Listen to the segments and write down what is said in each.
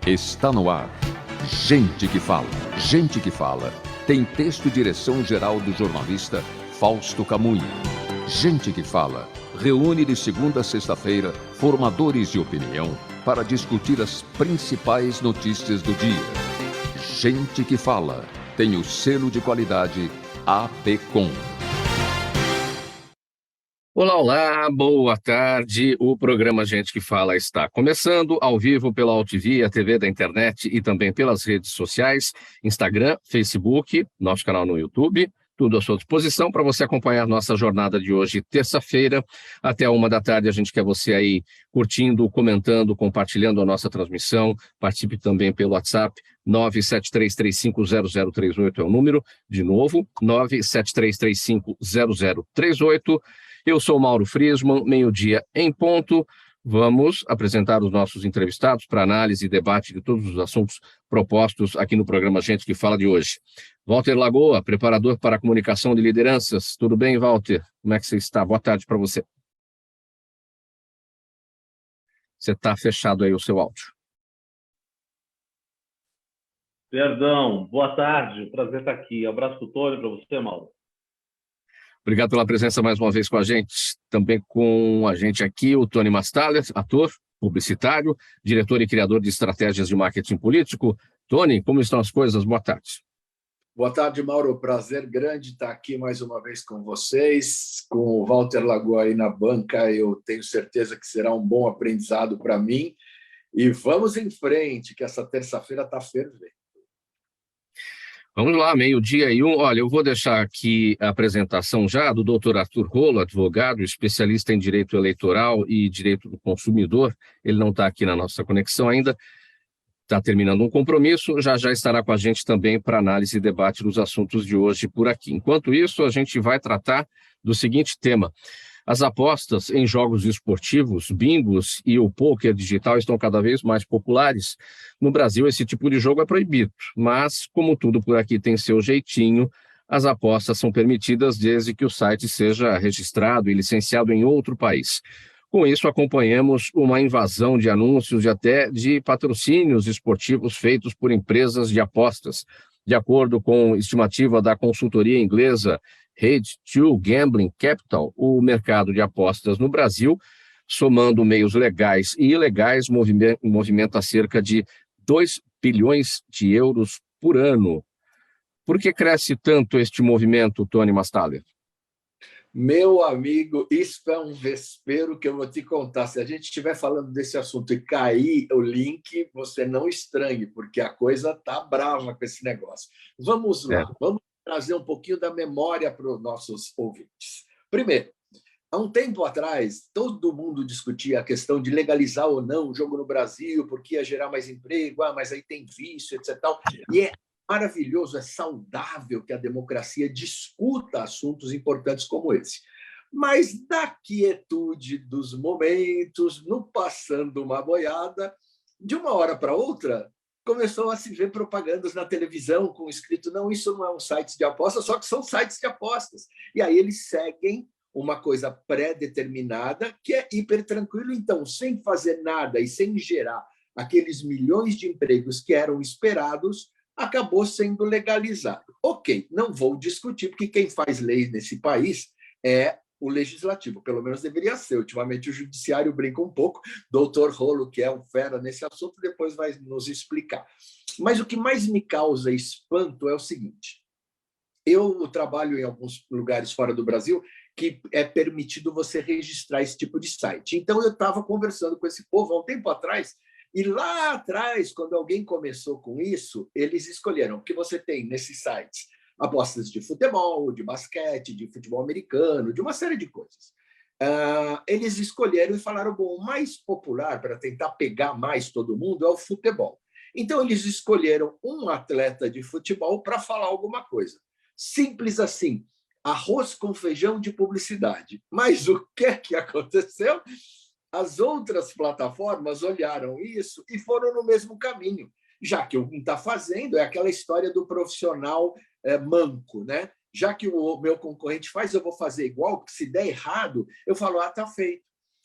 Está no ar. Gente que fala. Gente que fala. Tem texto e direção geral do jornalista Fausto Camunha. Gente que fala. Reúne de segunda a sexta-feira formadores de opinião para discutir as principais notícias do dia. Gente que fala. Tem o selo de qualidade APCOM. Olá, olá, boa tarde. O programa Gente que Fala está começando ao vivo pela AltV, a TV da internet e também pelas redes sociais, Instagram, Facebook, nosso canal no YouTube, tudo à sua disposição para você acompanhar nossa jornada de hoje, terça-feira, até 1 da tarde. A gente quer você aí curtindo, comentando, compartilhando a nossa transmissão. Participe também pelo WhatsApp, 973350038 é o número, de novo, 973350038. Eu sou Mauro Friesman, meio-dia em ponto. Vamos apresentar os nossos entrevistados para análise e debate de todos os assuntos propostos aqui no programa Gente que Fala de hoje. Walter Lagoa, preparador para a comunicação de lideranças. Tudo bem, Walter? Como é que você está? Boa tarde para você. Você está fechado aí o seu áudio. Perdão, boa tarde, prazer estar aqui. Abraço para o Tony, para você, Mauro. Obrigado pela presença mais uma vez com a gente. Também com a gente aqui o Tony Mastaller, ator, publicitário, diretor e criador de estratégias de marketing político. Tony, como estão as coisas? Boa tarde. Boa tarde, Mauro. Prazer grande estar aqui mais uma vez com vocês. Com o Walter Lagoa aí na banca, eu tenho certeza que será um bom aprendizado para mim. E vamos em frente, que essa terça-feira está fervendo. Vamos lá, meio-dia e 1. Olha, eu vou deixar aqui a apresentação já do Dr. Arthur Rolo, advogado, especialista em direito eleitoral e direito do consumidor. Ele não está aqui na nossa conexão ainda, está terminando um compromisso, já estará com a gente também para análise e debate dos assuntos de hoje por aqui. Enquanto isso, a gente vai tratar do seguinte tema. As apostas em jogos esportivos, bingos e o pôquer digital estão cada vez mais populares. No Brasil, esse tipo de jogo é proibido, mas, como tudo por aqui tem seu jeitinho, as apostas são permitidas desde que o site seja registrado e licenciado em outro país. Com isso, acompanhamos uma invasão de anúncios e até de patrocínios esportivos feitos por empresas de apostas. De acordo com estimativa da consultoria inglesa Head2 Gambling Capital, o mercado de apostas no Brasil, somando meios legais e ilegais, movimenta cerca de 2 bilhões de euros por ano. Por que cresce tanto este movimento, Tony Mastaller? Meu amigo, isso é um vespeiro que eu vou te contar. Se a gente estiver falando desse assunto e cair o link, você não estranhe, porque a coisa está brava com esse negócio. Vamos lá, vamos trazer um pouquinho da memória para os nossos ouvintes. Primeiro, há um tempo atrás, todo mundo discutia a questão de legalizar ou não o jogo no Brasil, porque ia gerar mais emprego, mas aí tem vício, etc. E é maravilhoso, é saudável que a democracia discuta assuntos importantes como esse. Mas, na quietude dos momentos, no passando uma boiada, de uma hora para outra, começou a se ver propagandas na televisão com escrito, não, isso não é um site de apostas, só que são sites de apostas. E aí eles seguem uma coisa pré-determinada que é hiper tranquilo, então, sem fazer nada e sem gerar aqueles milhões de empregos que eram esperados, acabou sendo legalizado. Ok, não vou discutir, porque quem faz lei nesse país é o legislativo, pelo menos deveria ser. Ultimamente o judiciário brinca um pouco, doutor Rolo, que é um fera nesse assunto, depois vai nos explicar. Mas o que mais me causa espanto é o seguinte, eu trabalho em alguns lugares fora do Brasil que é permitido você registrar esse tipo de site. Então, eu estava conversando com esse povo há um tempo atrás, e lá atrás, quando alguém começou com isso, eles escolheram, porque você tem nesses sites apostas de futebol, de basquete, de futebol americano, de uma série de coisas. Eles escolheram e falaram, bom, o mais popular para tentar pegar mais todo mundo é o futebol. Então, eles escolheram um atleta de futebol para falar alguma coisa. Simples assim, arroz com feijão de publicidade. Mas o que aconteceu? As outras plataformas olharam isso e foram no mesmo caminho, já que o que está fazendo é aquela história do profissional manco, né? Já que o meu concorrente faz, eu vou fazer igual, porque se der errado, eu falo, está feito.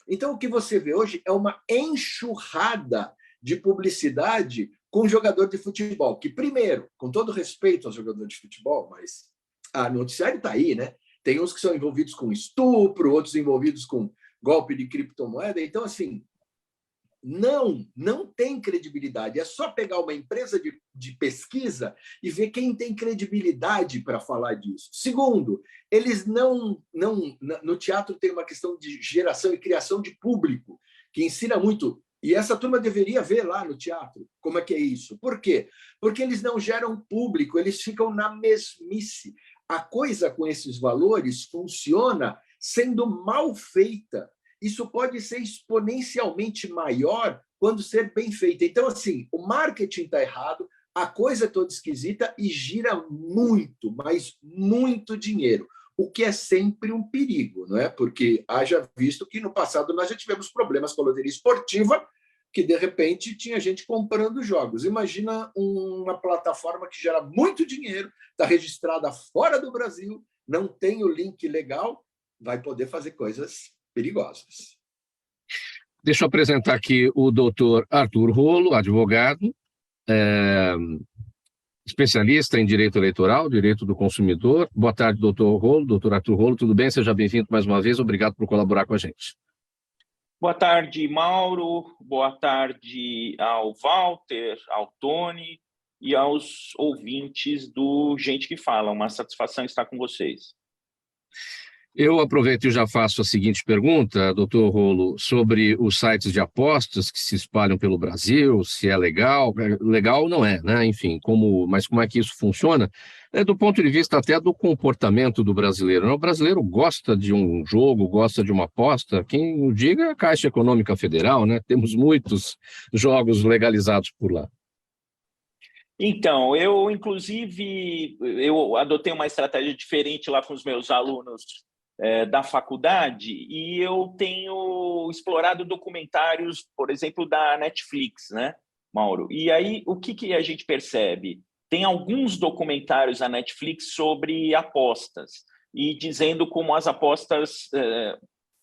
Então, o que você vê hoje é uma enxurrada de publicidade com jogador de futebol, que primeiro, com todo respeito ao jogador de futebol, mas a noticiário está aí, né? Tem uns que são envolvidos com estupro, outros envolvidos com golpe de criptomoeda. Então, assim, não tem credibilidade. É só pegar uma empresa de pesquisa e ver quem tem credibilidade para falar disso. Segundo, eles não... No teatro tem uma questão de geração e criação de público, que ensina muito. E essa turma deveria ver lá no teatro como é que é isso. Por quê? Porque eles não geram público, eles ficam na mesmice. A coisa com esses valores funciona sendo mal feita. Isso pode ser exponencialmente maior quando ser bem feita. Então, assim, o marketing está errado, a coisa é toda esquisita e gira muito, mas muito dinheiro, o que é sempre um perigo, não é? Porque haja visto que no passado nós já tivemos problemas com a loteria esportiva, que de repente tinha gente comprando jogos. Imagina uma plataforma que gera muito dinheiro, está registrada fora do Brasil, não tem o link legal, vai poder fazer coisas perigosas. Deixa eu apresentar aqui o doutor Arthur Rolo, advogado, especialista em direito eleitoral, direito do consumidor. Boa tarde, doutor Rolo, doutor Arthur Rolo, tudo bem? Seja bem-vindo mais uma vez, obrigado por colaborar com a gente. Boa tarde, Mauro, boa tarde ao Walter, ao Tony e aos ouvintes do Gente que Fala. Uma satisfação estar com vocês. Eu aproveito e já faço a seguinte pergunta, doutor Rolo, sobre os sites de apostas que se espalham pelo Brasil, se é legal. Legal não é, né? Enfim, mas como é que isso funciona? Do ponto de vista até do comportamento do brasileiro. O brasileiro gosta de um jogo, gosta de uma aposta. Quem o diga é a Caixa Econômica Federal, né? Temos muitos jogos legalizados por lá. Então, inclusive, eu adotei uma estratégia diferente lá com os meus alunos da faculdade, e eu tenho explorado documentários, por exemplo, da Netflix, né, Mauro? E aí, o que a gente percebe? Tem alguns documentários da Netflix sobre apostas, e dizendo como as apostas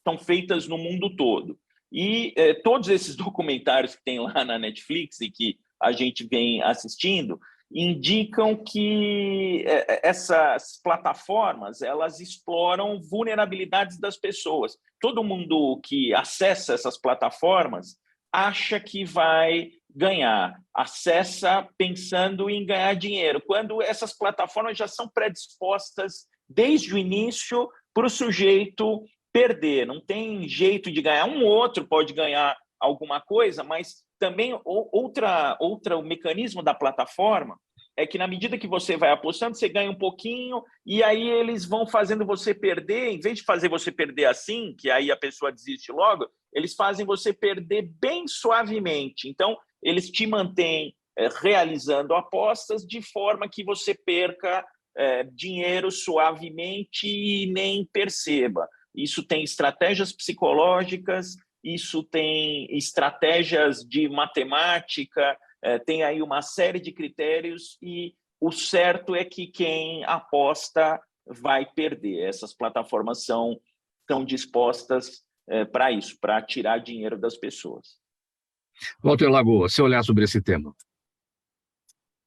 são feitas no mundo todo. E todos esses documentários que tem lá na Netflix e que a gente vem assistindo, indicam que essas plataformas elas exploram vulnerabilidades das pessoas. Todo mundo que acessa essas plataformas acha que vai ganhar, acessa pensando em ganhar dinheiro, quando essas plataformas já são predispostas desde o início para o sujeito perder. Não tem jeito de ganhar. Um ou outro pode ganhar alguma coisa, mas também o mecanismo da plataforma é que, na medida que você vai apostando, você ganha um pouquinho, e aí eles vão fazendo você perder. Em vez de fazer você perder assim, que aí a pessoa desiste logo, eles fazem você perder bem suavemente. Então, eles te mantêm realizando apostas de forma que você perca dinheiro suavemente e nem perceba. Isso tem estratégias psicológicas, isso tem estratégias de matemática, tem aí uma série de critérios, e o certo é que quem aposta vai perder. Essas plataformas estão dispostas para isso, para tirar dinheiro das pessoas. Walter Lagoa, seu olhar sobre esse tema.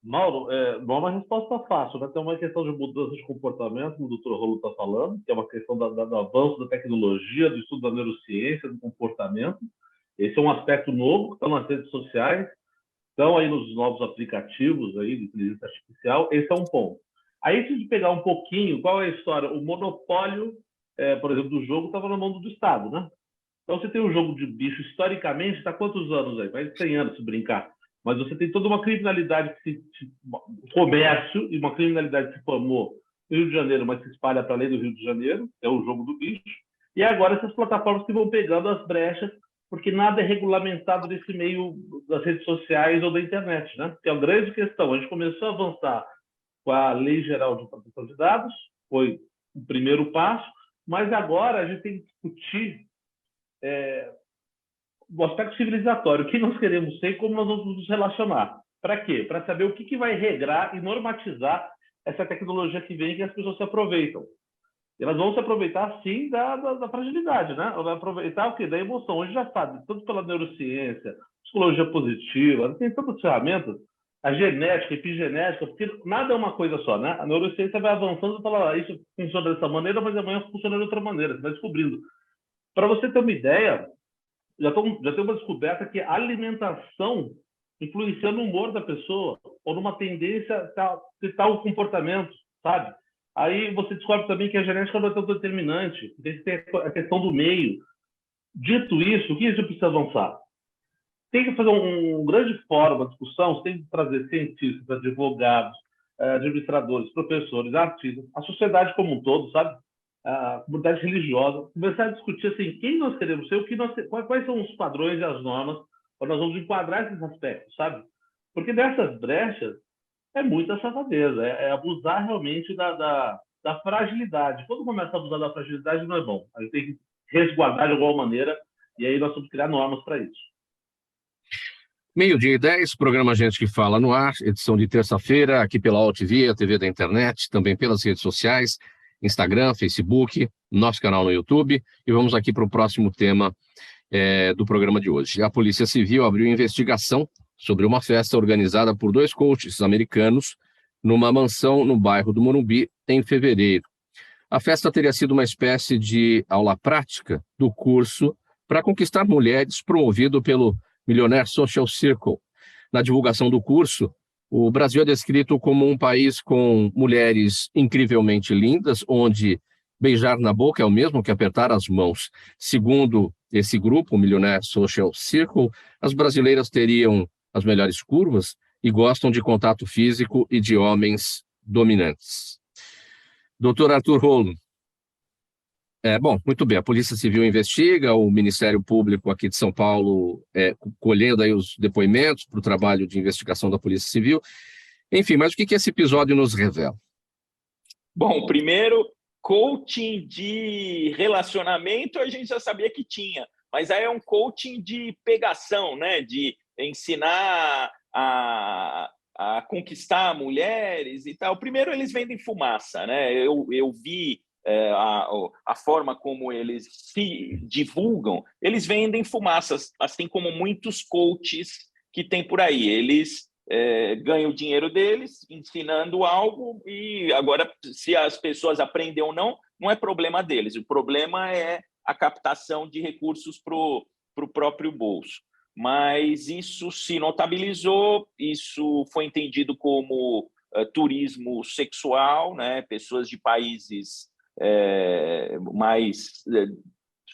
Mauro, não é uma resposta fácil, né? Tem uma questão de mudança de comportamento, como o doutor Rolo está falando, que é uma questão do avanço da tecnologia, do estudo da neurociência, do comportamento. Esse é um aspecto novo que está nas redes sociais, estão aí nos novos aplicativos aí de inteligência artificial. Esse é um ponto. Aí, se de pegar um pouquinho, qual é a história? O monopólio, por exemplo, do jogo estava na mão do Estado, né? Então, você tem um jogo de bicho, historicamente, está quantos anos aí? Mais de 100 anos, se brincar. Mas você tem toda uma criminalidade, comércio, e uma criminalidade que se formou no Rio de Janeiro, mas se espalha para além do Rio de Janeiro, é o jogo do bicho. E agora essas plataformas que vão pegando as brechas, porque nada é regulamentado nesse meio das redes sociais ou da internet, né? Que é uma grande questão. A gente começou a avançar com a Lei Geral de Proteção de Dados, foi o primeiro passo, mas agora a gente tem que discutir o aspecto civilizatório, o que nós queremos ser e como nós vamos nos relacionar. Para quê? Para saber o que vai regrar e normatizar essa tecnologia que vem e que as pessoas se aproveitam. E elas vão se aproveitar, sim, da fragilidade, né? Vai aproveitar o quê? Da emoção. Hoje já sabe, tanto pela neurociência, psicologia positiva, tem tantas ferramentas, a genética, a epigenética, porque nada é uma coisa só, né? A neurociência vai avançando e fala, isso funciona dessa maneira, mas amanhã funciona de outra maneira, você vai descobrindo. Para você ter uma ideia, já tem uma descoberta que a alimentação influencia no humor da pessoa ou numa tendência de tal comportamento, sabe? Aí você descobre também que a genética não é tão determinante, tem a questão do meio. Dito isso, o que isso precisa avançar? Tem que fazer um grande fórum, uma discussão, você tem que trazer cientistas, advogados, administradores, professores, artistas, a sociedade como um todo, sabe? A comunidade religiosa, começar a discutir assim, quem nós queremos ser, quais são os padrões e as normas para nós vamos enquadrar esses aspectos, sabe? Porque nessas brechas é muita safadeza, é abusar realmente da fragilidade. Quando começa a abusar da fragilidade, não é bom. A gente tem que resguardar de alguma maneira, e aí nós vamos criar normas para isso. 12h10, programa Gente que Fala no ar, edição de terça-feira, aqui pela AltV, a TV da internet, também pelas redes sociais, Instagram, Facebook, nosso canal no YouTube, e vamos aqui para o próximo tema do programa de hoje. A Polícia Civil abriu investigação sobre uma festa organizada por 2 coaches americanos numa mansão no bairro do Morumbi, em fevereiro. A festa teria sido uma espécie de aula prática do curso para conquistar mulheres, promovido pelo Millionaire Social Circle. Na divulgação do curso, o Brasil é descrito como um país com mulheres incrivelmente lindas, onde beijar na boca é o mesmo que apertar as mãos. Segundo esse grupo, o Millionaire Social Circle, as brasileiras teriam as melhores curvas e gostam de contato físico e de homens dominantes. Doutor Arthur Rolo. Bom, muito bem, a Polícia Civil investiga, o Ministério Público aqui de São Paulo colhendo aí os depoimentos para o trabalho de investigação da Polícia Civil. Enfim, mas o que esse episódio nos revela? Bom, primeiro, coaching de relacionamento a gente já sabia que tinha, mas aí é um coaching de pegação, né? De ensinar a conquistar mulheres e tal. Primeiro, eles vendem fumaça, né? Eu vi a forma como eles se divulgam, eles vendem fumaças, assim como muitos coaches que tem por aí. Eles ganham o dinheiro deles ensinando algo e agora, se as pessoas aprendem ou não, não é problema deles. O problema é a captação de recursos para o próprio bolso. Mas isso se notabilizou, isso foi entendido como turismo sexual, né? Pessoas de países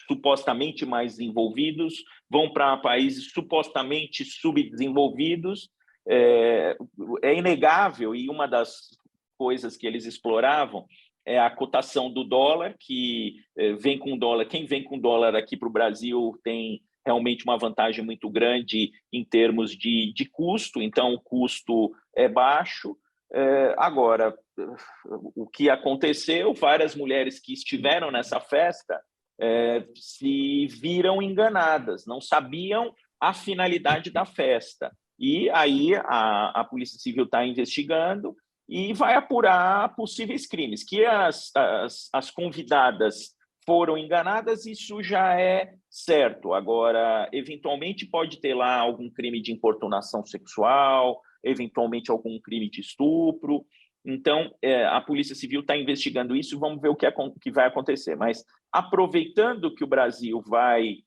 supostamente mais desenvolvidos vão para países supostamente subdesenvolvidos. É inegável, e uma das coisas que eles exploravam é a cotação do dólar, que vem com dólar. Quem vem com dólar aqui para o Brasil tem realmente uma vantagem muito grande em termos de custo, então o custo é baixo. Agora, o que aconteceu, várias mulheres que estiveram nessa festa se viram enganadas, não sabiam a finalidade da festa. E aí a Polícia Civil está investigando e vai apurar possíveis crimes. Que as convidadas foram enganadas, isso já é certo. Agora, eventualmente pode ter lá algum crime de importunação sexual, eventualmente algum crime de estupro. Então, a Polícia Civil está investigando isso, vamos ver o que vai acontecer. Mas, aproveitando que o Brasil vai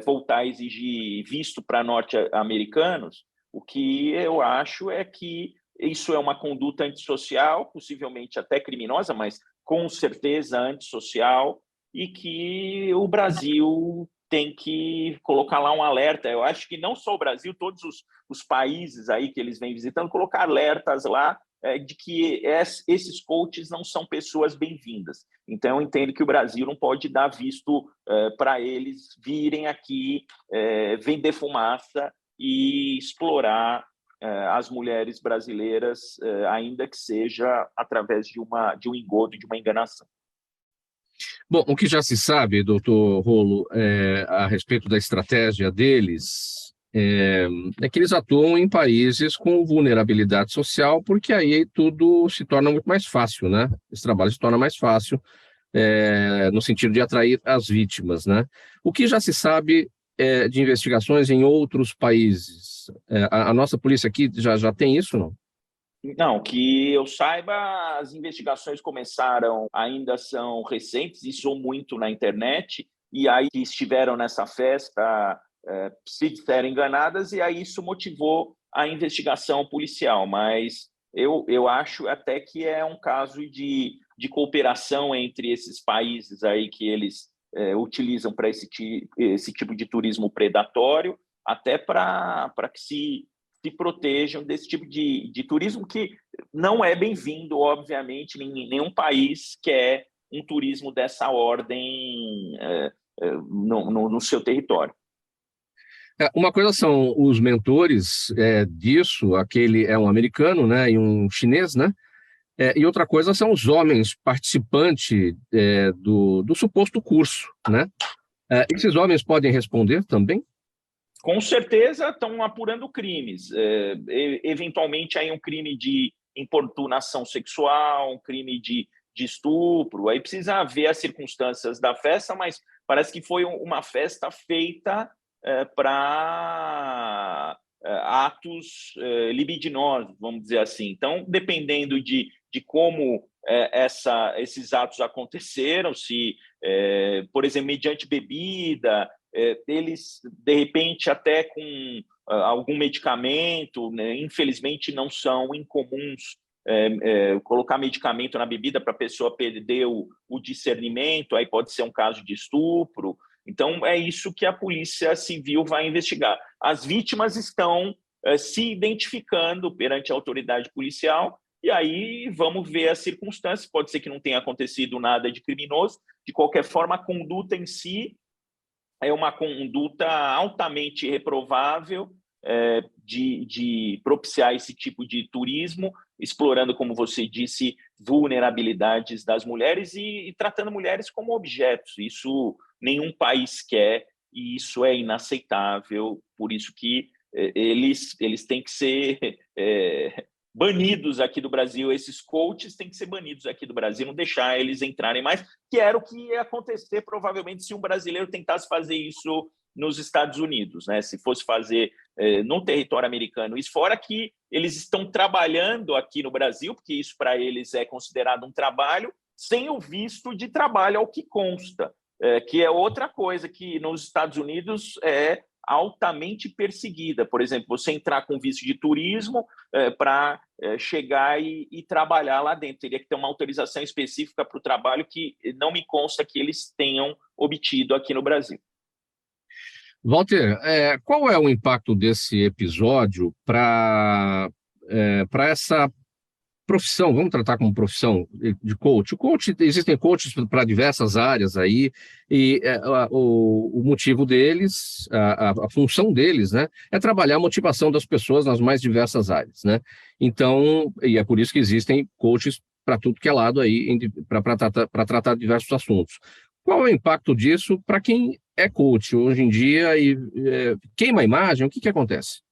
voltar a exigir visto para norte-americanos, o que eu acho é que isso é uma conduta antissocial, possivelmente até criminosa, mas com certeza antissocial, e que o Brasil tem que colocar lá um alerta. Eu acho que não só o Brasil, todos os países aí que eles vêm visitando, colocar alertas lá de que esses coaches não são pessoas bem-vindas. Então, eu entendo que o Brasil não pode dar visto para eles virem aqui vender fumaça e explorar as mulheres brasileiras, ainda que seja através de um engodo, de uma enganação. Bom, o que já se sabe, doutor Rolo, a respeito da estratégia deles, é que eles atuam em países com vulnerabilidade social, porque aí tudo se torna muito mais fácil, né? Esse trabalho se torna mais fácil no sentido de atrair as vítimas, né? O que já se sabe de investigações em outros países? A nossa polícia aqui já tem isso, não? Não, que eu saiba, as investigações começaram, ainda são recentes, isso muito na internet, e aí que estiveram nessa festa se disseram enganadas, e aí isso motivou a investigação policial. Mas eu acho até que é um caso de cooperação entre esses países aí que eles utilizam para esse tipo de turismo predatório, até para que se protejam desse tipo de turismo que não é bem-vindo, obviamente, em nenhum país quer um turismo dessa ordem no seu território. Uma coisa são os mentores disso, aquele é um americano, né, e um chinês, né? E outra coisa são os homens participantes do suposto curso, né? Esses homens podem responder também? Com certeza estão apurando crimes. Eventualmente, aí um crime de importunação sexual, um crime de estupro. Aí precisa ver as circunstâncias da festa, mas parece que foi uma festa feita para atos libidinosos, vamos dizer assim. Então, dependendo de como esses atos aconteceram, se, por exemplo, mediante bebida, eles, de repente, até com algum medicamento, né? Infelizmente, não são incomuns colocar medicamento na bebida para a pessoa perder o discernimento, aí pode ser um caso de estupro. Então, é isso que a Polícia Civil vai investigar. As vítimas estão se identificando perante a autoridade policial, e aí vamos ver as circunstâncias. Pode ser que não tenha acontecido nada de criminoso. De qualquer forma, a conduta em si é uma conduta altamente reprovável de propiciar esse tipo de turismo, explorando, como você disse, vulnerabilidades das mulheres e tratando mulheres como objetos. Isso nenhum país quer e isso é inaceitável. Por isso que eles têm que ser banidos aqui do Brasil, esses coaches têm que ser banidos aqui do Brasil, não deixar eles entrarem mais, que era o que ia acontecer provavelmente se um brasileiro tentasse fazer isso nos Estados Unidos, né? Se fosse fazer no território americano. Isso fora que eles estão trabalhando aqui no Brasil, porque isso para eles é considerado um trabalho, sem o visto de trabalho, ao que consta, que é outra coisa que nos Estados Unidos é altamente perseguida. Por exemplo, você entrar com visto de turismo para chegar e trabalhar lá dentro. Teria que ter uma autorização específica para o trabalho que não me consta que eles tenham obtido aqui no Brasil. Walter, qual é o impacto desse episódio para essa profissão, vamos tratar como profissão de coach? Existem coaches para diversas áreas aí, e o motivo deles, a função deles, né, é trabalhar a motivação das pessoas nas mais diversas áreas, né? Então, e é por isso que existem coaches para tudo que é lado aí, para tratar diversos assuntos. Qual é o impacto disso para quem é coach hoje em dia e queima a imagem? O que acontece?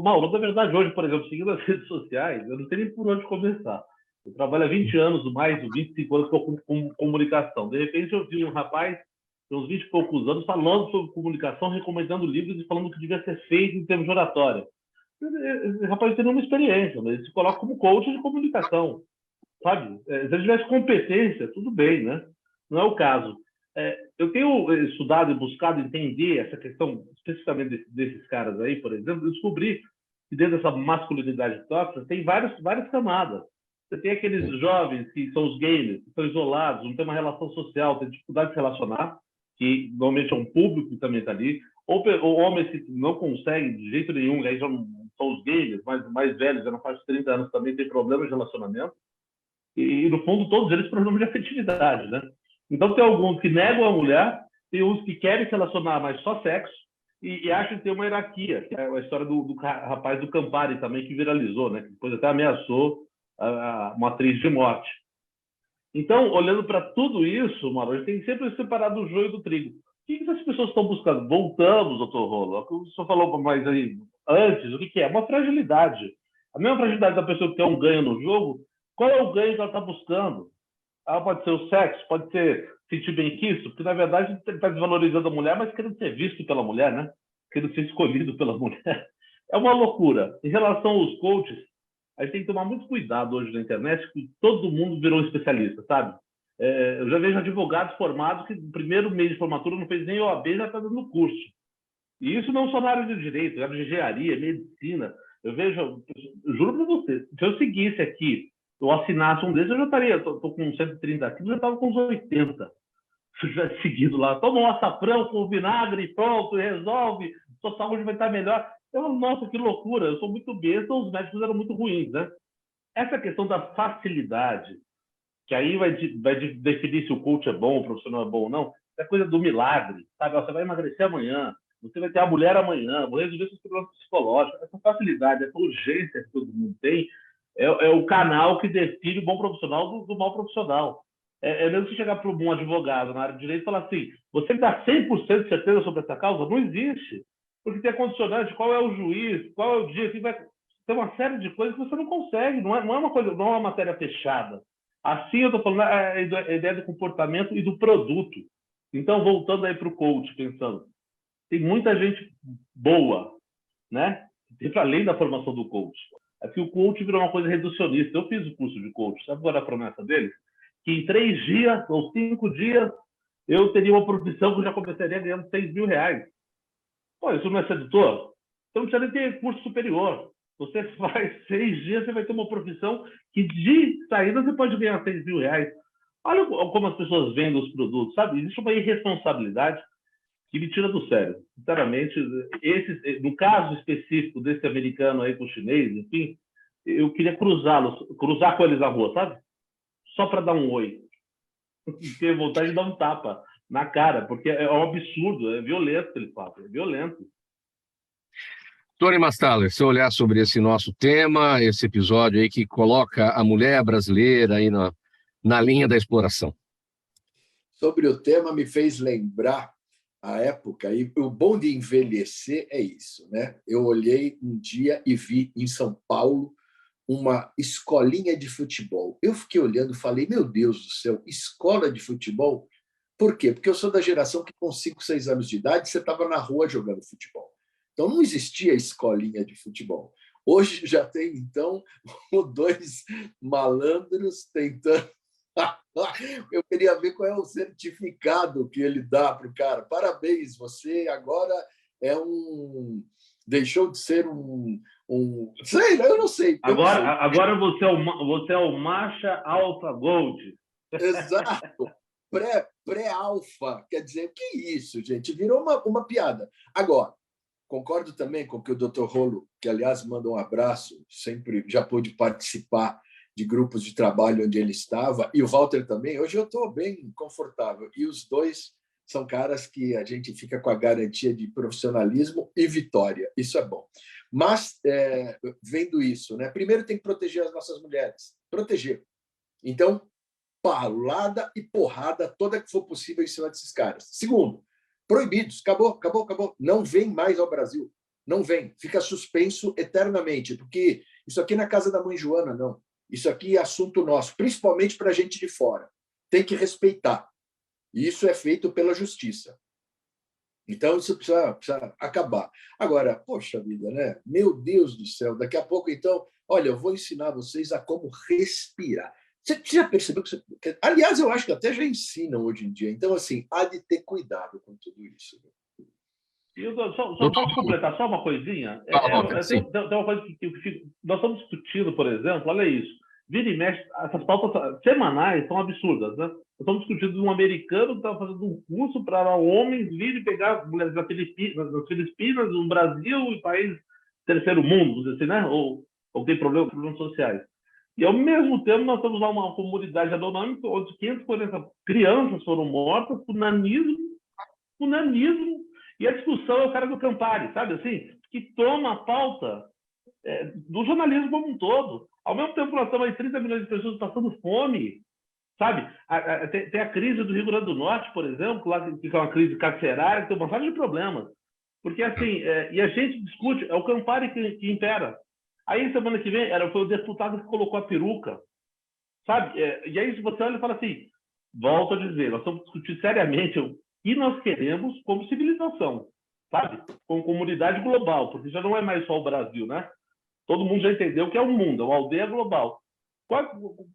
Mauro, na verdade, hoje, por exemplo, seguindo as redes sociais, eu não sei nem por onde começar. Eu trabalho há 20 anos, mais de 25 anos com comunicação. De repente, eu vi um rapaz, de uns 20 e poucos anos, falando sobre comunicação, recomendando livros e falando o que devia ser feito em termos de oratória. Esse rapaz tem nenhuma experiência, mas ele se coloca como coach de comunicação, sabe? Se ele tivesse competência, tudo bem, né? Não é o caso. Eu tenho estudado e buscado entender essa questão, especificamente desses caras aí, por exemplo, eu descobri que dentro dessa masculinidade tóxica tem várias camadas. Você tem aqueles jovens que são os gamers, que são isolados, não tem uma relação social, tem dificuldade de se relacionar, que normalmente é um público que também está ali, ou homens que não conseguem de jeito nenhum, aí já não são os gamers, mas mais velhos, já não faz 30 anos também tem problemas de relacionamento, e no fundo todos eles problemas de afetividade, né? Então, tem alguns que negam a mulher, tem uns que querem se relacionar, mas só sexo, e acham que tem uma hierarquia. É a história do rapaz do Campari também, que viralizou, né? Que depois até ameaçou uma atriz de morte. Então, olhando para tudo isso, Mauro, a gente tem que sempre separar do joio do trigo. O que essas pessoas estão buscando? Voltamos, doutor Rolo. O senhor falou mais aí antes, o que é? Uma fragilidade. A mesma fragilidade da pessoa que quer um ganho no jogo, qual é o ganho que ela está buscando? Pode ser o sexo, pode ser sentir benquisto, porque na verdade ele está desvalorizando a mulher, mas querendo ser visto pela mulher, né? Querendo ser escolhido pela mulher. É uma loucura. Em relação aos coaches, a gente tem que tomar muito cuidado hoje na internet, que todo mundo virou um especialista, sabe? Eu já vejo advogados formados que no primeiro mês de formatura não fez nem OAB, já está dando curso. E isso não só na área de direito, na área de engenharia, medicina. Eu vejo, eu juro para você, se eu seguisse aqui, eu assinasse um desses, eu já estaria, estou com 130 quilos, já estava com uns 80. Se eu tivesse seguido lá, toma um açafrão com vinagre, pronto, resolve, sua saúde vai estar melhor. Eu falo, nossa, que loucura, eu sou muito besta, os médicos eram muito ruins, né? Essa questão da facilidade, que aí vai definir se o coach é bom, o profissional é bom ou não, é coisa do milagre, sabe? Você vai emagrecer amanhã, você vai ter a mulher amanhã, vou resolver seus problemas psicológicos. Essa facilidade, essa urgência que todo mundo tem, é o canal que define o bom profissional do mau profissional. É mesmo que chegar para um advogado na área de direito e falar assim, você dá 100% de certeza sobre essa causa? Não existe. Porque tem condicionante, qual é o juiz, qual é o dia, que vai... Tem uma série de coisas que você não consegue, não é uma coisa, não é uma matéria fechada. Assim eu estou falando a ideia do comportamento e do produto. Então, voltando aí para o coach, pensando, tem muita gente boa, né? Tem para além da formação do coach. Aqui o coach virou uma coisa reducionista. Eu fiz o curso de coach, sabe qual era a promessa deles? Que em 3 dias ou 5 dias eu teria uma profissão que eu já começaria ganhando R$6.000. Pô, isso não é sedutor? Então não precisa nem ter curso superior. Você faz 6 dias, você vai ter uma profissão que de saída você pode ganhar R$6.000. Olha como as pessoas vendem os produtos, sabe? Existe uma irresponsabilidade que me tira do sério. Sinceramente, no caso específico desse americano aí com o chinês, enfim, eu queria cruzar com eles na rua, sabe? Só para dar um oi. Ter vontade de dar um tapa na cara, porque é um absurdo, é violento que ele fala, é violento. Tony Mastaller, se olhar sobre esse nosso tema, esse episódio aí que coloca a mulher brasileira aí na linha da exploração. Sobre o tema, me fez lembrar a época, e o bom de envelhecer é isso, né? Eu olhei um dia e vi em São Paulo uma escolinha de futebol. Eu fiquei olhando e falei, meu Deus do céu, escola de futebol? Por quê? Porque eu sou da geração que com 5, 6 anos de idade você estava na rua jogando futebol. Então não existia escolinha de futebol. Hoje já tem, então, 2 malandros tentando... Eu queria ver qual é o certificado que ele dá para o cara. Parabéns, você agora é deixou de ser sei lá, eu não sei. Agora você é o Marcha Alpha Gold. Exato. Pré-alfa. Quer dizer, o que é isso, gente? Virou uma piada. Agora, concordo também com o que o Dr. Rolo, que, aliás, manda um abraço, sempre já pôde participar de grupos de trabalho onde ele estava, e o Walter também. Hoje eu estou bem confortável. E os dois são caras que a gente fica com a garantia de profissionalismo e vitória. Isso é bom. Mas, vendo isso, né? Primeiro tem que proteger as nossas mulheres. Proteger. Então, paulada e porrada toda que for possível em cima desses caras. Segundo, proibidos. Acabou. Não vem mais ao Brasil. Não vem. Fica suspenso eternamente, porque isso aqui não é casa da mãe Joana, não. Isso aqui é assunto nosso, principalmente para a gente de fora. Tem que respeitar. E isso é feito pela justiça. Então, isso precisa acabar. Agora, poxa vida, né? Meu Deus do céu, daqui a pouco, então, olha, eu vou ensinar vocês a como respirar. Você já percebeu que... Aliás, eu acho que até já ensinam hoje em dia. Então, assim, há de ter cuidado com tudo isso. Só posso completar só uma coisinha? Tem uma coisa que nós estamos discutindo, por exemplo, olha isso. Vira e mexe, essas pautas semanais são absurdas, né? Nós estamos discutindo de um americano que estava fazendo um curso para homens vir e pegar mulheres nas Filipinas, no Brasil e países terceiro mundo, assim, né? Ou tem problemas sociais. E, ao mesmo tempo, nós temos lá uma comunidade anônima onde 540 crianças foram mortas por nanismo. E a discussão é o cara do Campari, sabe assim? Que toma a pauta do jornalismo como um todo. Ao mesmo tempo, nós estamos aí 30 milhões de pessoas passando fome, sabe? Tem a crise do Rio Grande do Norte, por exemplo, lá que é uma crise carcerária, que tem uma série de problemas. Porque, assim, e a gente discute, é o Campari que impera. Aí, semana que vem, foi o deputado que colocou a peruca. sabe? E aí, se você olha e fala assim, volto a dizer, nós estamos discutindo seriamente o que nós queremos como civilização, sabe? Como comunidade global, porque já não é mais só o Brasil, né? Todo mundo já entendeu que é um mundo, é uma aldeia global.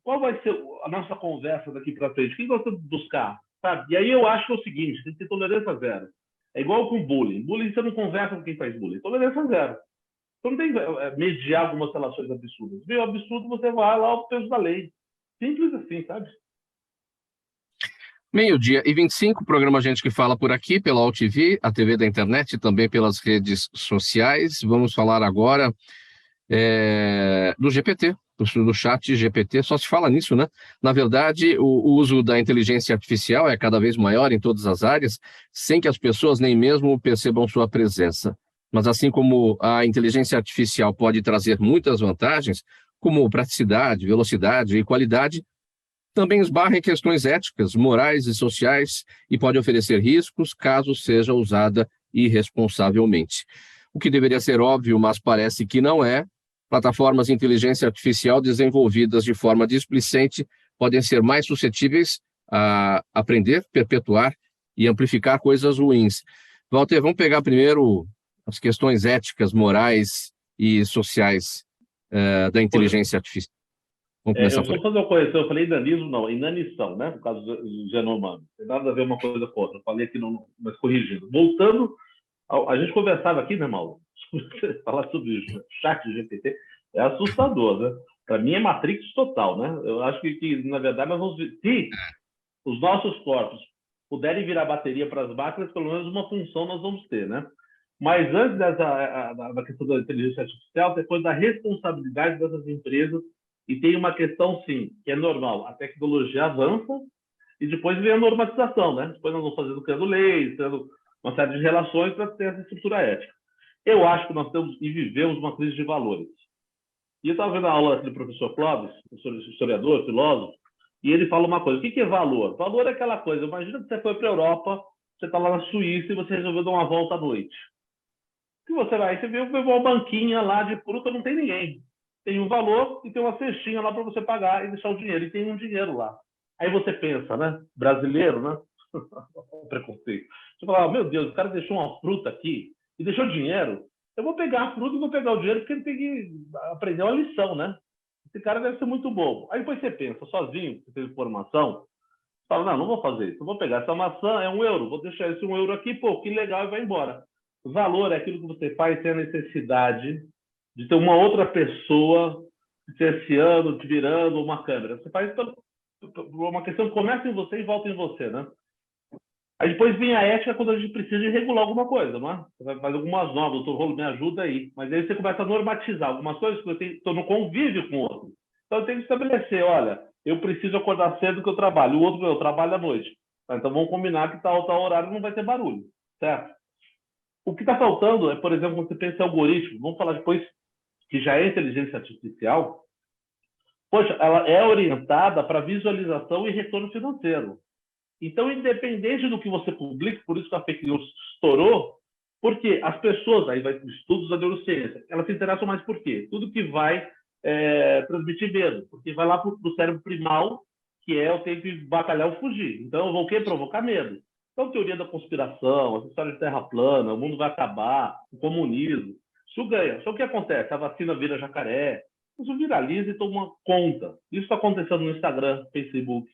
Qual vai ser a nossa conversa daqui para frente? O que nós temos que buscar? Sabe? E aí eu acho que é o seguinte, tem que ter tolerância zero. É igual com bullying. Bullying, você não conversa com quem faz bullying. Tolerância zero. Você não tem que mediar algumas relações absurdas. Viu absurdo, você vai lá ao peso da lei. Simples assim, sabe? 12h25, programa Gente que Fala por aqui, pela UOL-TV, a TV da internet e também pelas redes sociais. Vamos falar agora do GPT, do chat GPT, só se fala nisso, né? Na verdade, o uso da inteligência artificial é cada vez maior em todas as áreas, sem que as pessoas nem mesmo percebam sua presença. Mas assim como a inteligência artificial pode trazer muitas vantagens, como praticidade, velocidade e qualidade, também esbarra em questões éticas, morais e sociais e pode oferecer riscos caso seja usada irresponsavelmente. O que deveria ser óbvio, mas parece que não é. Plataformas de inteligência artificial desenvolvidas de forma displicente podem ser mais suscetíveis a aprender, perpetuar e amplificar coisas ruins. Walter, vamos pegar primeiro as questões éticas, morais e sociais da inteligência artificial. Vamos começar eu vou fazer uma correção, eu falei inanismo, não, inanição, né? No caso do genoma humano. Não tem nada a ver uma coisa com outra. Eu falei aqui, mas corrigindo. Voltando, a gente conversava aqui, né, Mauro? Falar sobre isso, chat GPT é assustador, né? Para mim é Matrix total, né? Eu acho que na verdade, nós vamos ver, se os nossos corpos puderem virar bateria para as máquinas, pelo menos uma função nós vamos ter, né? Mas antes da questão da inteligência artificial, depois da responsabilidade dessas empresas, e tem uma questão, sim, que é normal. A tecnologia avança e depois vem a normatização, né? Depois nós vamos fazendo, criando leis, criando uma série de relações para ter essa estrutura ética. Eu acho que nós temos e vivemos uma crise de valores. E eu estava vendo a aula do professor Clóvis, historiador, filósofo, e ele fala uma coisa. O que é valor? Valor é aquela coisa. Imagina que você foi para a Europa, você está lá na Suíça e você resolveu dar uma volta à noite. E você vai, você vê uma banquinha lá de fruta, não tem ninguém. Tem um valor e tem uma cestinha lá para você pagar e deixar o dinheiro. E tem um dinheiro lá. Aí você pensa, né? Brasileiro, né? O preconceito. Você fala, meu Deus, o cara deixou uma fruta aqui e deixou dinheiro. Eu vou pegar a fruta e vou pegar o dinheiro porque ele tem que aprender uma lição, né? Esse cara deve ser muito bobo. Aí depois você pensa, sozinho, você tem informação, você fala, não vou fazer isso. Eu vou pegar essa maçã, é €1, vou deixar esse €1 aqui, pô, que legal, e vai embora. O valor é aquilo que você faz sem a necessidade de ter uma outra pessoa cerceando, te virando uma câmera. Você faz por uma questão que começa em você e volta em você, né? Aí depois vem a ética quando a gente precisa de regular alguma coisa, não é? Você vai fazer algumas normas, o doutor Rolo me ajuda aí. Mas aí você começa a normatizar algumas coisas que eu estou no convívio com o outro. Então eu tenho que estabelecer, olha, eu preciso acordar cedo que eu trabalho, o outro eu trabalho à noite. Então vamos combinar que tal horário não vai ter barulho, certo? O que está faltando é, por exemplo, quando você pensa em algoritmo, vamos falar depois que já é inteligência artificial, poxa, ela é orientada para visualização e retorno financeiro. Então, independente do que você publique, por isso que a fake news estourou, porque as pessoas, aí vai estudos da neurociência, elas se interessam mais por quê? Tudo que vai transmitir medo, porque vai lá para o cérebro primal, que é eu tenho que batalhar ou fugir. Então, eu vou o quê? Provocar medo. Então, teoria da conspiração, essa história de terra plana, o mundo vai acabar, o comunismo, isso ganha. Só o que acontece? A vacina vira jacaré, isso viraliza e toma conta. Isso está acontecendo no Instagram, Facebook,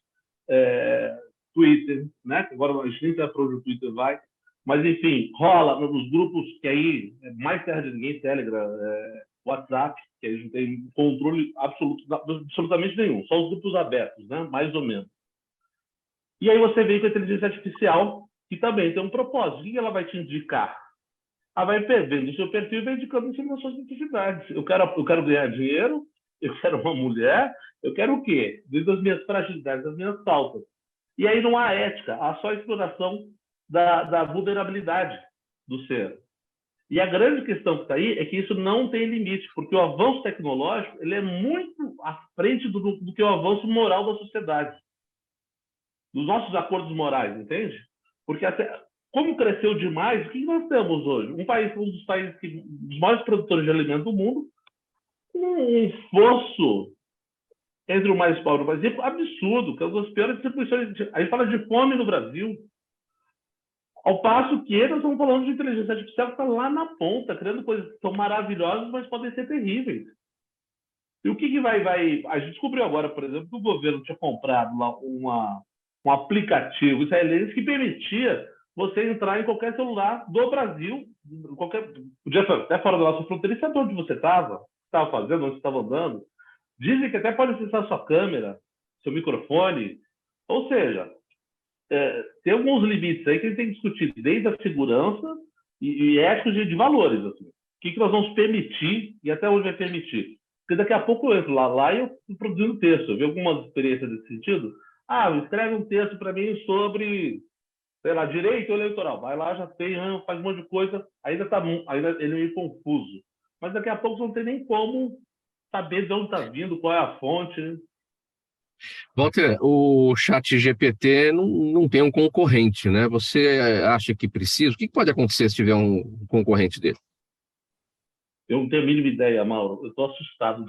Twitter, né? Agora a gente nem sabe para onde o Twitter vai, mas enfim, rola nos grupos que aí é mais terra de ninguém, Telegram, WhatsApp, que a gente não tem controle absolutamente nenhum, só os grupos abertos, né? Mais ou menos. E aí você vem com a inteligência artificial, que também tem um propósito. O que ela vai te indicar? Ela vai vendo o seu perfil e vai indicando em cima das suas necessidades. Eu quero ganhar dinheiro, eu quero uma mulher, eu quero o quê? Desde as minhas fragilidades, das minhas faltas. E aí não há ética, há só a exploração da vulnerabilidade do ser. E a grande questão que está aí é que isso não tem limite, porque o avanço tecnológico ele é muito à frente do que o avanço moral da sociedade. Dos nossos acordos morais, entende? Porque como cresceu demais, o que nós temos hoje? Um dos países dos maiores produtores de alimentos do mundo, com um esforço entre o mais pobre e o mais rico, absurdo, que é uma das piores distribuições. A gente fala de fome no Brasil, ao passo que nós estamos falando de inteligência artificial que está lá na ponta, criando coisas que são maravilhosas, mas podem ser terríveis. E o que vai... A gente descobriu agora, por exemplo, que o governo tinha comprado lá um aplicativo israelense que permitia você entrar em qualquer celular do Brasil, podia até fora da nossa fronteira, e saber onde você estava fazendo, onde você estava andando. Dizem que até pode acessar sua câmera, seu microfone. Ou seja, tem alguns limites aí que a gente tem que discutir, desde a segurança e éticos de valores. Assim. O que nós vamos permitir e até onde vai permitir. Porque daqui a pouco eu entro lá e eu estou produzindo texto. Eu vi algumas experiências nesse sentido. Escreve um texto para mim sobre, sei lá, direito eleitoral. Vai lá, já tem, faz um monte de coisa. Ainda ele é meio confuso. Mas daqui a pouco não tem nem como saber de onde está vindo, qual é a fonte. Walter, o ChatGPT não tem um concorrente, né? Você acha que precisa? O que pode acontecer se tiver um concorrente dele? Eu não tenho a mínima ideia, Mauro. Eu estou assustado.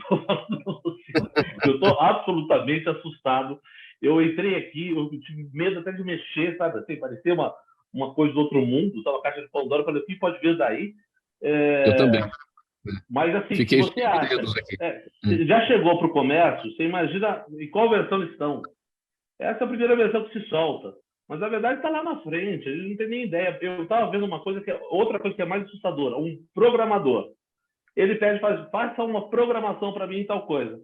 Eu estou absolutamente assustado. Eu entrei aqui, eu tive medo até de mexer, sabe? Assim, parecia uma coisa do outro mundo. Estava na caixa de Pandora, eu falei, o que pode vir daí? Eu também. Mas, assim, Fiquei se você acha... aqui. Já chegou para o comércio, você imagina em qual versão estão. Essa é a primeira versão que se solta. Mas, na verdade, está lá na frente. A gente não tem nem ideia. Eu estava vendo outra coisa que é mais assustadora. Um programador. Ele pede, faça uma programação para mim em tal coisa.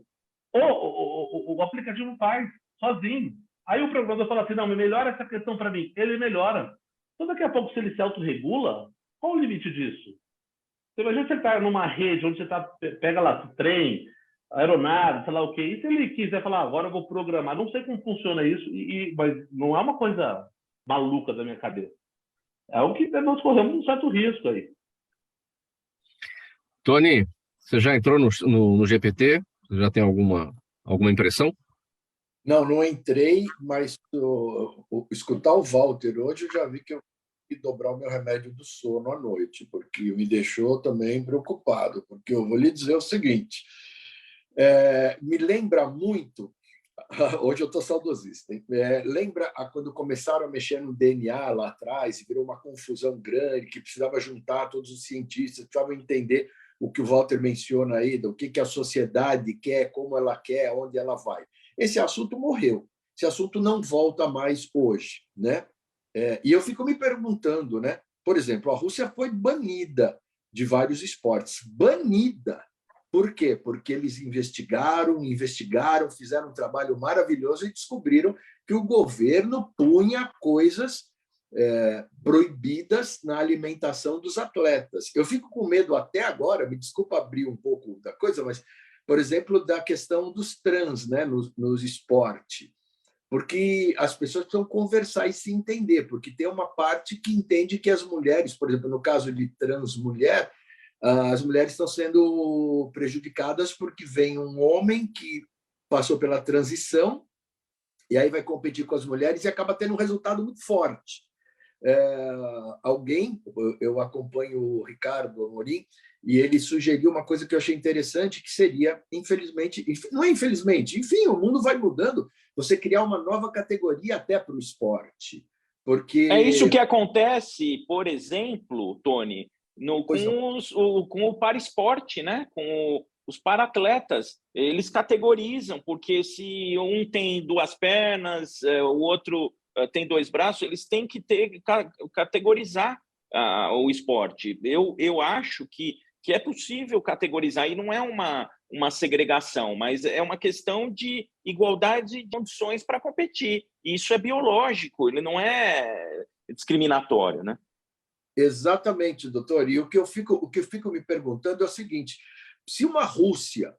O aplicativo faz, sozinho. Aí o programador fala assim, não, melhora essa questão para mim. Ele melhora. Então, daqui a pouco, se ele se autorregula, qual o limite disso? Você imagina você está numa rede onde você pega lá trem, aeronave, sei lá o quê, e se ele quiser falar, agora eu vou programar, não sei como funciona isso, mas não é uma coisa maluca da minha cabeça. É algo que nós corremos um certo risco aí. Tony, você já entrou no GPT? Você já tem alguma impressão? Não entrei, mas escutar o Walter hoje eu já vi que eu vou dobrar o meu remédio do sono à noite, porque me deixou também preocupado, porque eu vou lhe dizer o seguinte, me lembra muito, hoje eu estou saudosista, hein? Lembra quando começaram a mexer no DNA lá atrás, e virou uma confusão grande, que precisava juntar todos os cientistas, precisavam entender o que o Walter menciona aí, do que a sociedade quer, como ela quer, onde ela vai. Esse assunto morreu. Esse assunto não volta mais hoje, né? E eu fico me perguntando, né? Por exemplo, a Rússia foi banida de vários esportes. Banida. Por quê? Porque eles investigaram, fizeram um trabalho maravilhoso e descobriram que o governo punha coisas proibidas na alimentação dos atletas. Eu fico com medo até agora, me desculpa abrir um pouco da coisa, mas, por exemplo, da questão dos trans, né, nos esportes, porque as pessoas precisam conversar e se entender, porque tem uma parte que entende que as mulheres, por exemplo, no caso de transmulher, as mulheres estão sendo prejudicadas porque vem um homem que passou pela transição e aí vai competir com as mulheres e acaba tendo um resultado muito forte. Eu acompanho o Ricardo Amorim, e ele sugeriu uma coisa que eu achei interessante, que seria, infelizmente, não é infelizmente, enfim, o mundo vai mudando, você criar uma nova categoria até para o esporte. Porque... É isso que acontece, por exemplo, Tony, com o paraesporte, né? Com os paratletas. Eles categorizam, porque se um tem 2 pernas, o outro tem 2 braços, eles têm que categorizar o esporte. Eu acho que é possível categorizar, e não é uma segregação, mas é uma questão de igualdade de condições para competir. E isso é biológico, ele não é discriminatório, né? Exatamente, doutor. E o que eu fico me perguntando é o seguinte, se uma Rússia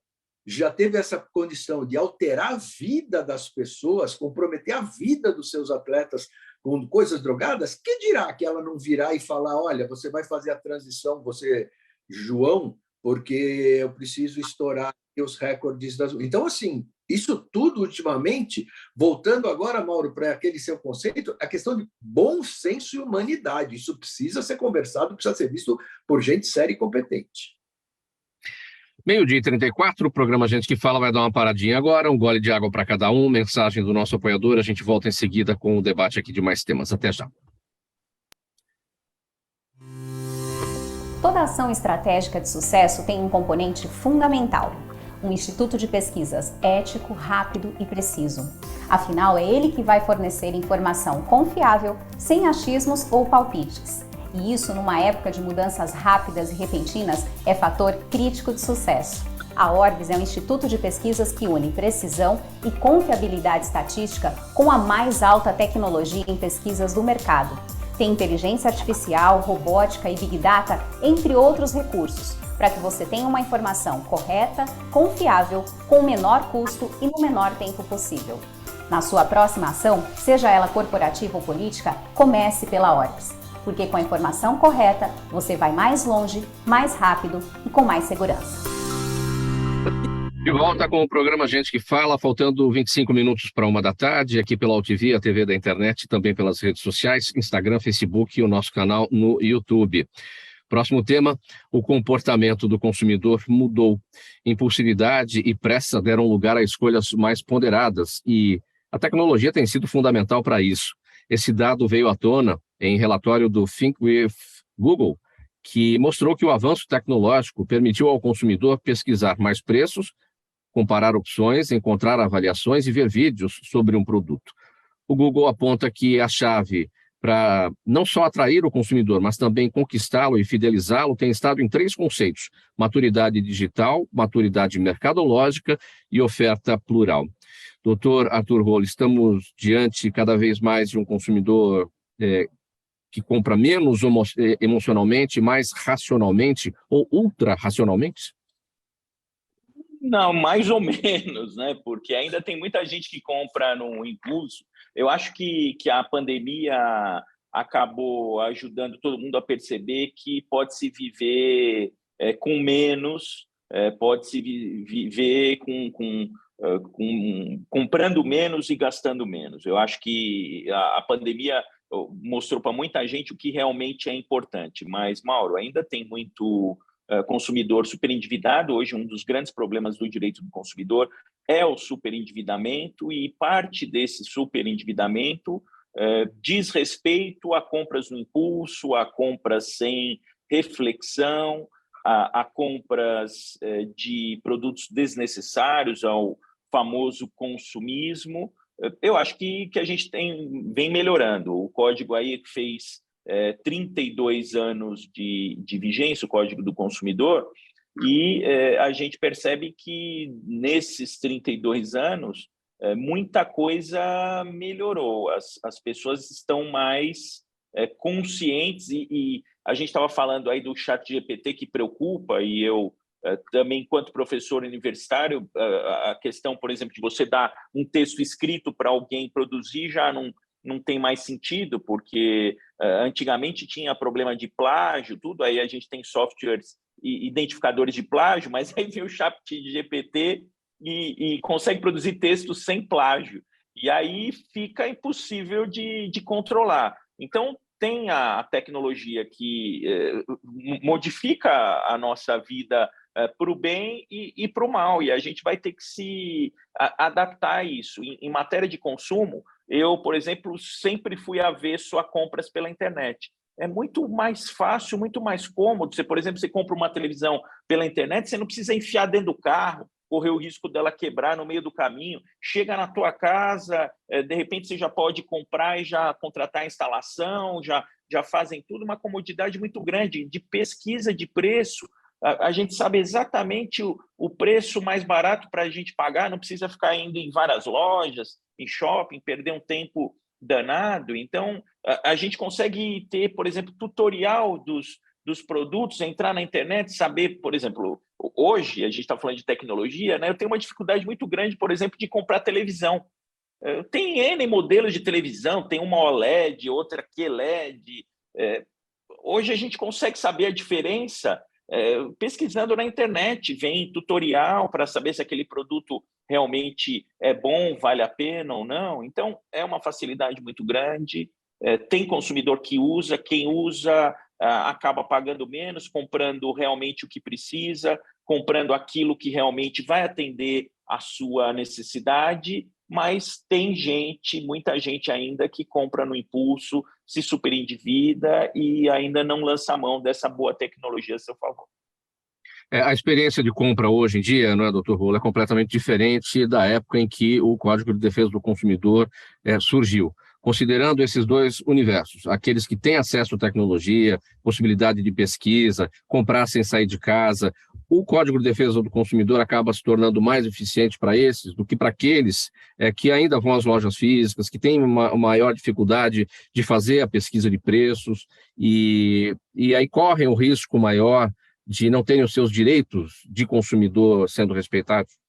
já teve essa condição de alterar a vida das pessoas, comprometer a vida dos seus atletas com coisas drogadas, que dirá que ela não virá e falar, olha, você vai fazer a transição, você, João, porque eu preciso estourar os recordes das... Então, assim, isso tudo ultimamente, voltando agora, Mauro, para aquele seu conceito, a questão de bom senso e humanidade. Isso precisa ser conversado, precisa ser visto por gente séria e competente. 12h34, o programa Gente que Fala vai dar uma paradinha agora, um gole de água para cada um, mensagem do nosso apoiador, a gente volta em seguida com o debate aqui de mais temas. Até já. Toda ação estratégica de sucesso tem um componente fundamental: um instituto de pesquisas ético, rápido e preciso. Afinal, é ele que vai fornecer informação confiável, sem achismos ou palpites. E isso, numa época de mudanças rápidas e repentinas, é fator crítico de sucesso. A Orbis é um instituto de pesquisas que une precisão e confiabilidade estatística com a mais alta tecnologia em pesquisas do mercado. Tem inteligência artificial, robótica e Big Data, entre outros recursos, para que você tenha uma informação correta, confiável, com o menor custo e no menor tempo possível. Na sua próxima ação, seja ela corporativa ou política, comece pela Orbis, porque com a informação correta, você vai mais longe, mais rápido e com mais segurança. De volta com o programa Gente que Fala, faltando 25 minutos para 13h, aqui pela UTV, a TV da internet, também pelas redes sociais, Instagram, Facebook e o nosso canal no YouTube. Próximo tema, o comportamento do consumidor mudou. Impulsividade e pressa deram lugar a escolhas mais ponderadas e a tecnologia tem sido fundamental para isso. Esse dado veio à tona em relatório do Think with Google, que mostrou que o avanço tecnológico permitiu ao consumidor pesquisar mais preços, comparar opções, encontrar avaliações e ver vídeos sobre um produto. O Google aponta que a chave para não só atrair o consumidor, mas também conquistá-lo e fidelizá-lo tem estado em 3 conceitos: maturidade digital, maturidade mercadológica e oferta plural. Doutor Arthur Rollo, estamos diante cada vez mais de um consumidor que compra menos emocionalmente, mais racionalmente ou ultra-racionalmente? Não, mais ou menos, né? Porque ainda tem muita gente que compra no impulso. Eu acho que a pandemia acabou ajudando todo mundo a perceber que pode-se viver com menos, pode-se viver comprando menos e gastando menos. Eu acho que a pandemia mostrou para muita gente o que realmente é importante. Mas, Mauro, ainda tem muito consumidor superendividado. Hoje, um dos grandes problemas do direito do consumidor é o superendividamento, e parte desse superendividamento diz respeito a compras no impulso, a compras sem reflexão, a compras de produtos desnecessários, ao famoso consumismo. Eu acho que a gente vem melhorando. O código aí fez 32 anos de vigência, o Código do Consumidor, e a gente percebe que nesses 32 anos muita coisa melhorou. As pessoas estão mais conscientes, e a gente estava falando aí do ChatGPT, que preocupa, e eu também, enquanto professor universitário, a questão, por exemplo, de você dar um texto escrito para alguém produzir já não tem mais sentido, porque antigamente tinha problema de plágio, tudo, aí a gente tem softwares e identificadores de plágio, mas aí vem o ChatGPT e consegue produzir textos sem plágio, e aí fica impossível de controlar. Então, tem a tecnologia que modifica a nossa vida para o bem e para o mal, e a gente vai ter que se adaptar a isso. Em matéria de consumo, eu, por exemplo, sempre fui avesso a compras pela internet. É muito mais fácil, muito mais cômodo. Você, por exemplo, você compra uma televisão pela internet, você não precisa enfiar dentro do carro, correr o risco dela quebrar no meio do caminho. Chega na tua casa, de repente você já pode comprar e já contratar a instalação, já fazem tudo, uma comodidade muito grande de pesquisa de preço. A gente sabe exatamente o preço mais barato para a gente pagar, não precisa ficar indo em várias lojas, em shopping, perder um tempo danado. Então, a gente consegue ter, por exemplo, tutorial dos produtos, entrar na internet, saber, por exemplo, hoje a gente está falando de tecnologia, né? Eu tenho uma dificuldade muito grande, por exemplo, de comprar televisão. Tem N modelos de televisão, tem uma OLED, outra QLED. Hoje a gente consegue saber a diferença pesquisando na internet, vem tutorial para saber se aquele produto realmente é bom, vale a pena ou não. Então, é uma facilidade muito grande. Tem consumidor que usa, quem usa acaba pagando menos, comprando realmente o que precisa, comprando aquilo que realmente vai atender a sua necessidade, mas tem gente, muita gente ainda que compra no impulso, se superendivida e ainda não lança a mão dessa boa tecnologia a seu favor. A experiência de compra hoje em dia, não é, doutor Rolo, é completamente diferente da época em que o Código de Defesa do Consumidor surgiu. Considerando esses dois universos, aqueles que têm acesso à tecnologia, possibilidade de pesquisa, comprar sem sair de casa, o Código de Defesa do Consumidor acaba se tornando mais eficiente para esses do que para aqueles que ainda vão às lojas físicas, que têm uma maior dificuldade de fazer a pesquisa de preços e aí correm o risco maior de não terem os seus direitos de consumidor sendo respeitados?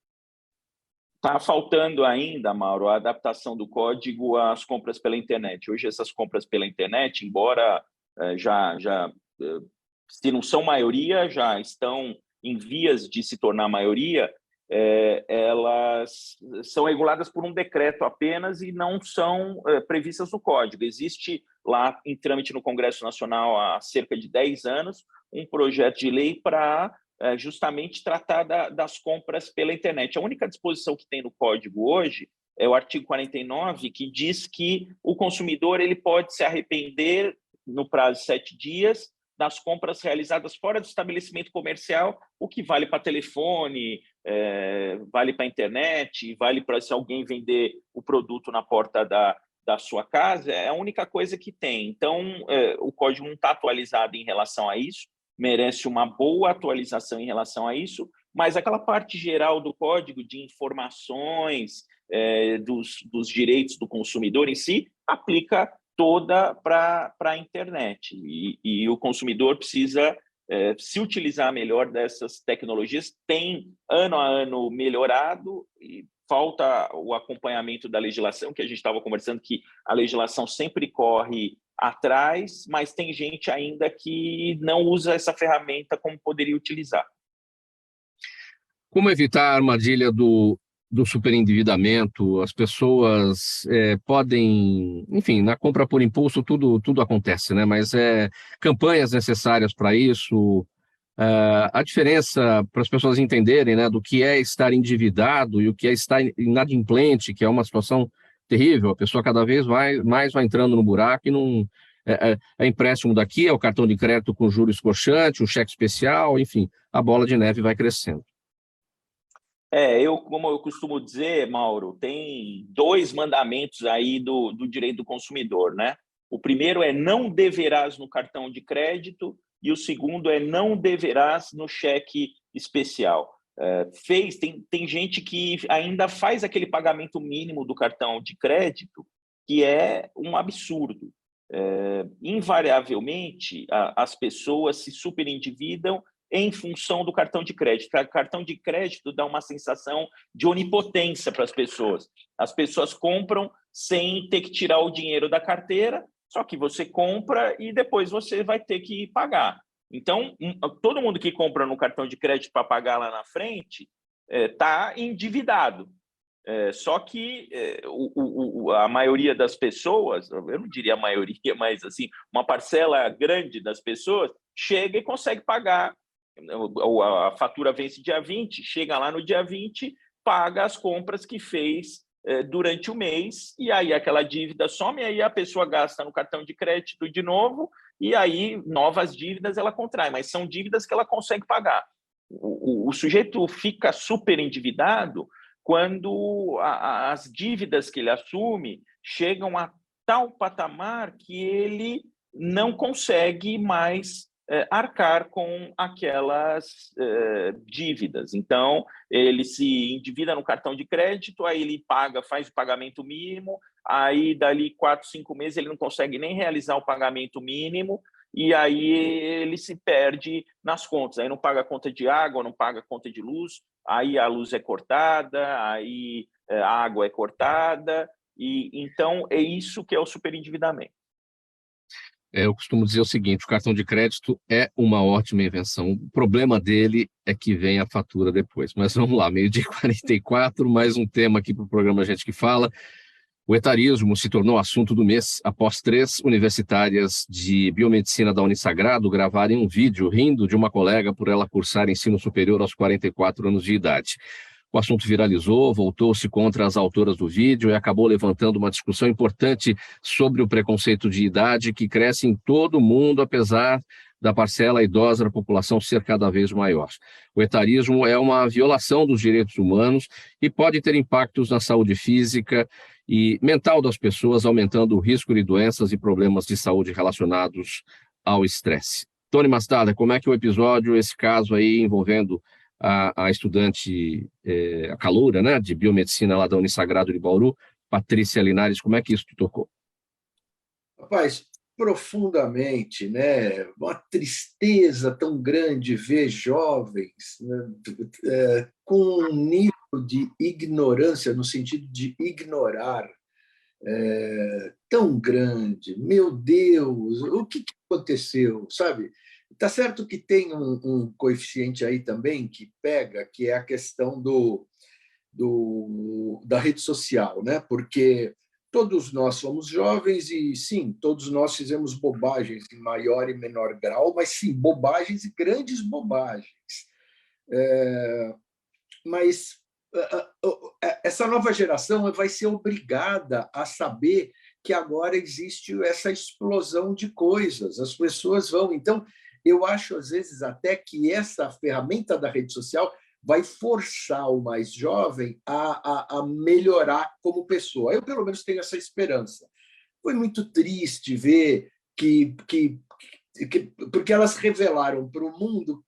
Está faltando ainda, Mauro, a adaptação do código às compras pela internet. Hoje, essas compras pela internet, embora se não são maioria, já estão em vias de se tornar maioria, elas são reguladas por um decreto apenas e não são previstas no código. Existe lá em trâmite no Congresso Nacional há cerca de 10 anos um projeto de lei para justamente tratar das compras pela internet. A única disposição que tem no código hoje é o artigo 49, que diz que o consumidor ele pode se arrepender no prazo de 7 dias das compras realizadas fora do estabelecimento comercial, o que vale para telefone, vale para internet, vale para se alguém vender o produto na porta da sua casa, é a única coisa que tem. Então, o código não está atualizado em relação a isso, merece uma boa atualização em relação a isso, mas aquela parte geral do código de informações, dos direitos do consumidor em si, aplica toda para a internet. E o consumidor precisa se utilizar melhor dessas tecnologias, tem ano a ano melhorado e falta o acompanhamento da legislação, que a gente estava conversando que a legislação sempre corre atrás, mas tem gente ainda que não usa essa ferramenta como poderia utilizar. Como evitar a armadilha do superendividamento? As pessoas podem, enfim, na compra por impulso tudo acontece, né? Mas campanhas necessárias para isso, a diferença para as pessoas entenderem, né, do que é estar endividado e o que é estar inadimplente, que é uma situação terrível. A pessoa cada vez mais vai entrando no buraco e não é empréstimo daqui, é o cartão de crédito com juros escorchante, o cheque especial, enfim, a bola de neve vai crescendo. Como eu costumo dizer, Mauro, tem 2 mandamentos aí do direito do consumidor, né? O primeiro é não deverás no cartão de crédito e o segundo é não deverás no cheque especial. Tem gente que ainda faz aquele pagamento mínimo do cartão de crédito, que é um absurdo. Invariavelmente, as pessoas se superendividam em função do cartão de crédito. O cartão de crédito dá uma sensação de onipotência para as pessoas. As pessoas compram sem ter que tirar o dinheiro da carteira, só que você compra e depois você vai ter que pagar. Então, todo mundo que compra no cartão de crédito para pagar lá na frente está endividado. Só que a maioria das pessoas, eu não diria a maioria, mas assim, uma parcela grande das pessoas chega e consegue pagar. A fatura vence dia 20, chega lá no dia 20, paga as compras que fez durante o mês, e aí aquela dívida some, e aí a pessoa gasta no cartão de crédito de novo, e aí novas dívidas ela contrai, mas são dívidas que ela consegue pagar. O sujeito fica super endividado quando as dívidas que ele assume chegam a tal patamar que ele não consegue mais arcar com aquelas dívidas. Então, ele se endivida no cartão de crédito, aí ele faz o pagamento mínimo, aí dali 4, 5 meses ele não consegue nem realizar o pagamento mínimo, e aí ele se perde nas contas. Aí não paga a conta de água, não paga a conta de luz, aí a luz é cortada, aí a água é cortada, e então é isso que é o superendividamento. Eu costumo dizer o seguinte: o cartão de crédito é uma ótima invenção. O problema dele é que vem a fatura depois. Mas vamos lá, 12h44, mais um tema aqui para o programa Gente que Fala. O etarismo se tornou assunto do mês após 3 universitárias de biomedicina da Unisagrado gravarem um vídeo rindo de uma colega por ela cursar ensino superior aos 44 anos de idade. O assunto viralizou, voltou-se contra as autoras do vídeo e acabou levantando uma discussão importante sobre o preconceito de idade que cresce em todo o mundo, apesar da parcela idosa da população ser cada vez maior. O etarismo é uma violação dos direitos humanos e pode ter impactos na saúde física e mental das pessoas, aumentando o risco de doenças e problemas de saúde relacionados ao estresse. Tony Mastada, como é que o episódio, esse caso aí envolvendo a estudante, a caloura, né, de biomedicina lá da Unisagrado de Bauru, Patrícia Linares, como é que isso te tocou? Rapaz, profundamente, né? Uma tristeza tão grande ver jovens, né, com um nível de ignorância, no sentido de ignorar, tão grande. Meu Deus, o que aconteceu, sabe? Tá certo que tem um coeficiente aí também que pega, que é a questão da rede social, né? Porque todos nós somos jovens e, sim, todos nós fizemos bobagens em maior e menor grau, mas, sim, bobagens e grandes bobagens. Mas essa nova geração vai ser obrigada a saber que agora existe essa explosão de coisas, as pessoas vão... Então, eu acho, às vezes, até que essa ferramenta da rede social vai forçar o mais jovem a melhorar como pessoa. Eu, pelo menos, tenho essa esperança. Foi muito triste ver porque elas revelaram para o mundo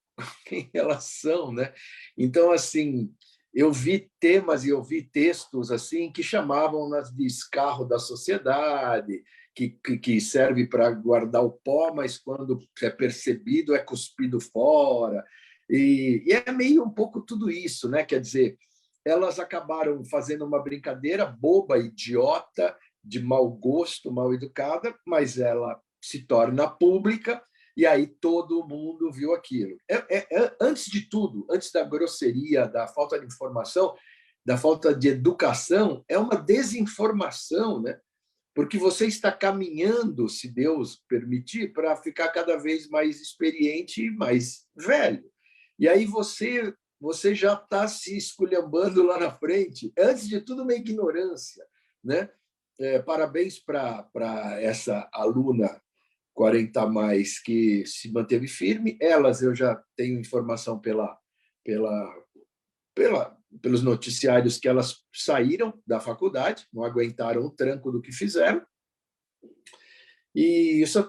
quem elas são, né? Então, assim, eu vi temas e eu vi textos assim que chamavam-nas de escarro da sociedade, que serve para guardar o pó, mas quando é percebido, é cuspido fora. E é meio um pouco tudo isso, né? Quer dizer, elas acabaram fazendo uma brincadeira boba, idiota, de mau gosto, mal educada, mas ela se torna pública e aí todo mundo viu aquilo. Antes de tudo, antes da grosseria, da falta de informação, da falta de educação, é uma desinformação, né? Porque você está caminhando, se Deus permitir, para ficar cada vez mais experiente e mais velho. E aí você já está se esculhambando lá na frente. Antes de tudo, uma ignorância, né? Parabéns para essa aluna 40 a mais que se manteve firme. Elas, eu já tenho informação pelos noticiários que elas saíram da faculdade, não aguentaram o tranco do que fizeram. E só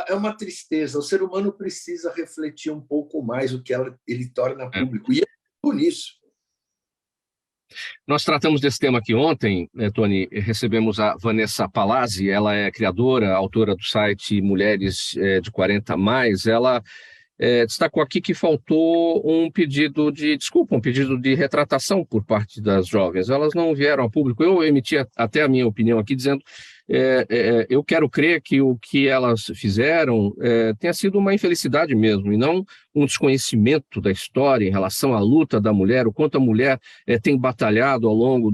é uma tristeza. O ser humano precisa refletir um pouco mais o que ele torna público. E é por isso. Nós tratamos desse tema aqui ontem, Tony, recebemos a Vanessa Palazzi, ela é criadora, autora do site Mulheres de 40 Mais. Ela destacou aqui que faltou um pedido de desculpa, um pedido de retratação por parte das jovens. Elas não vieram ao público. Eu emiti até a minha opinião aqui, dizendo eu quero crer que o que elas fizeram tenha sido uma infelicidade mesmo, e não um desconhecimento da história em relação à luta da mulher, o quanto a mulher tem batalhado ao longo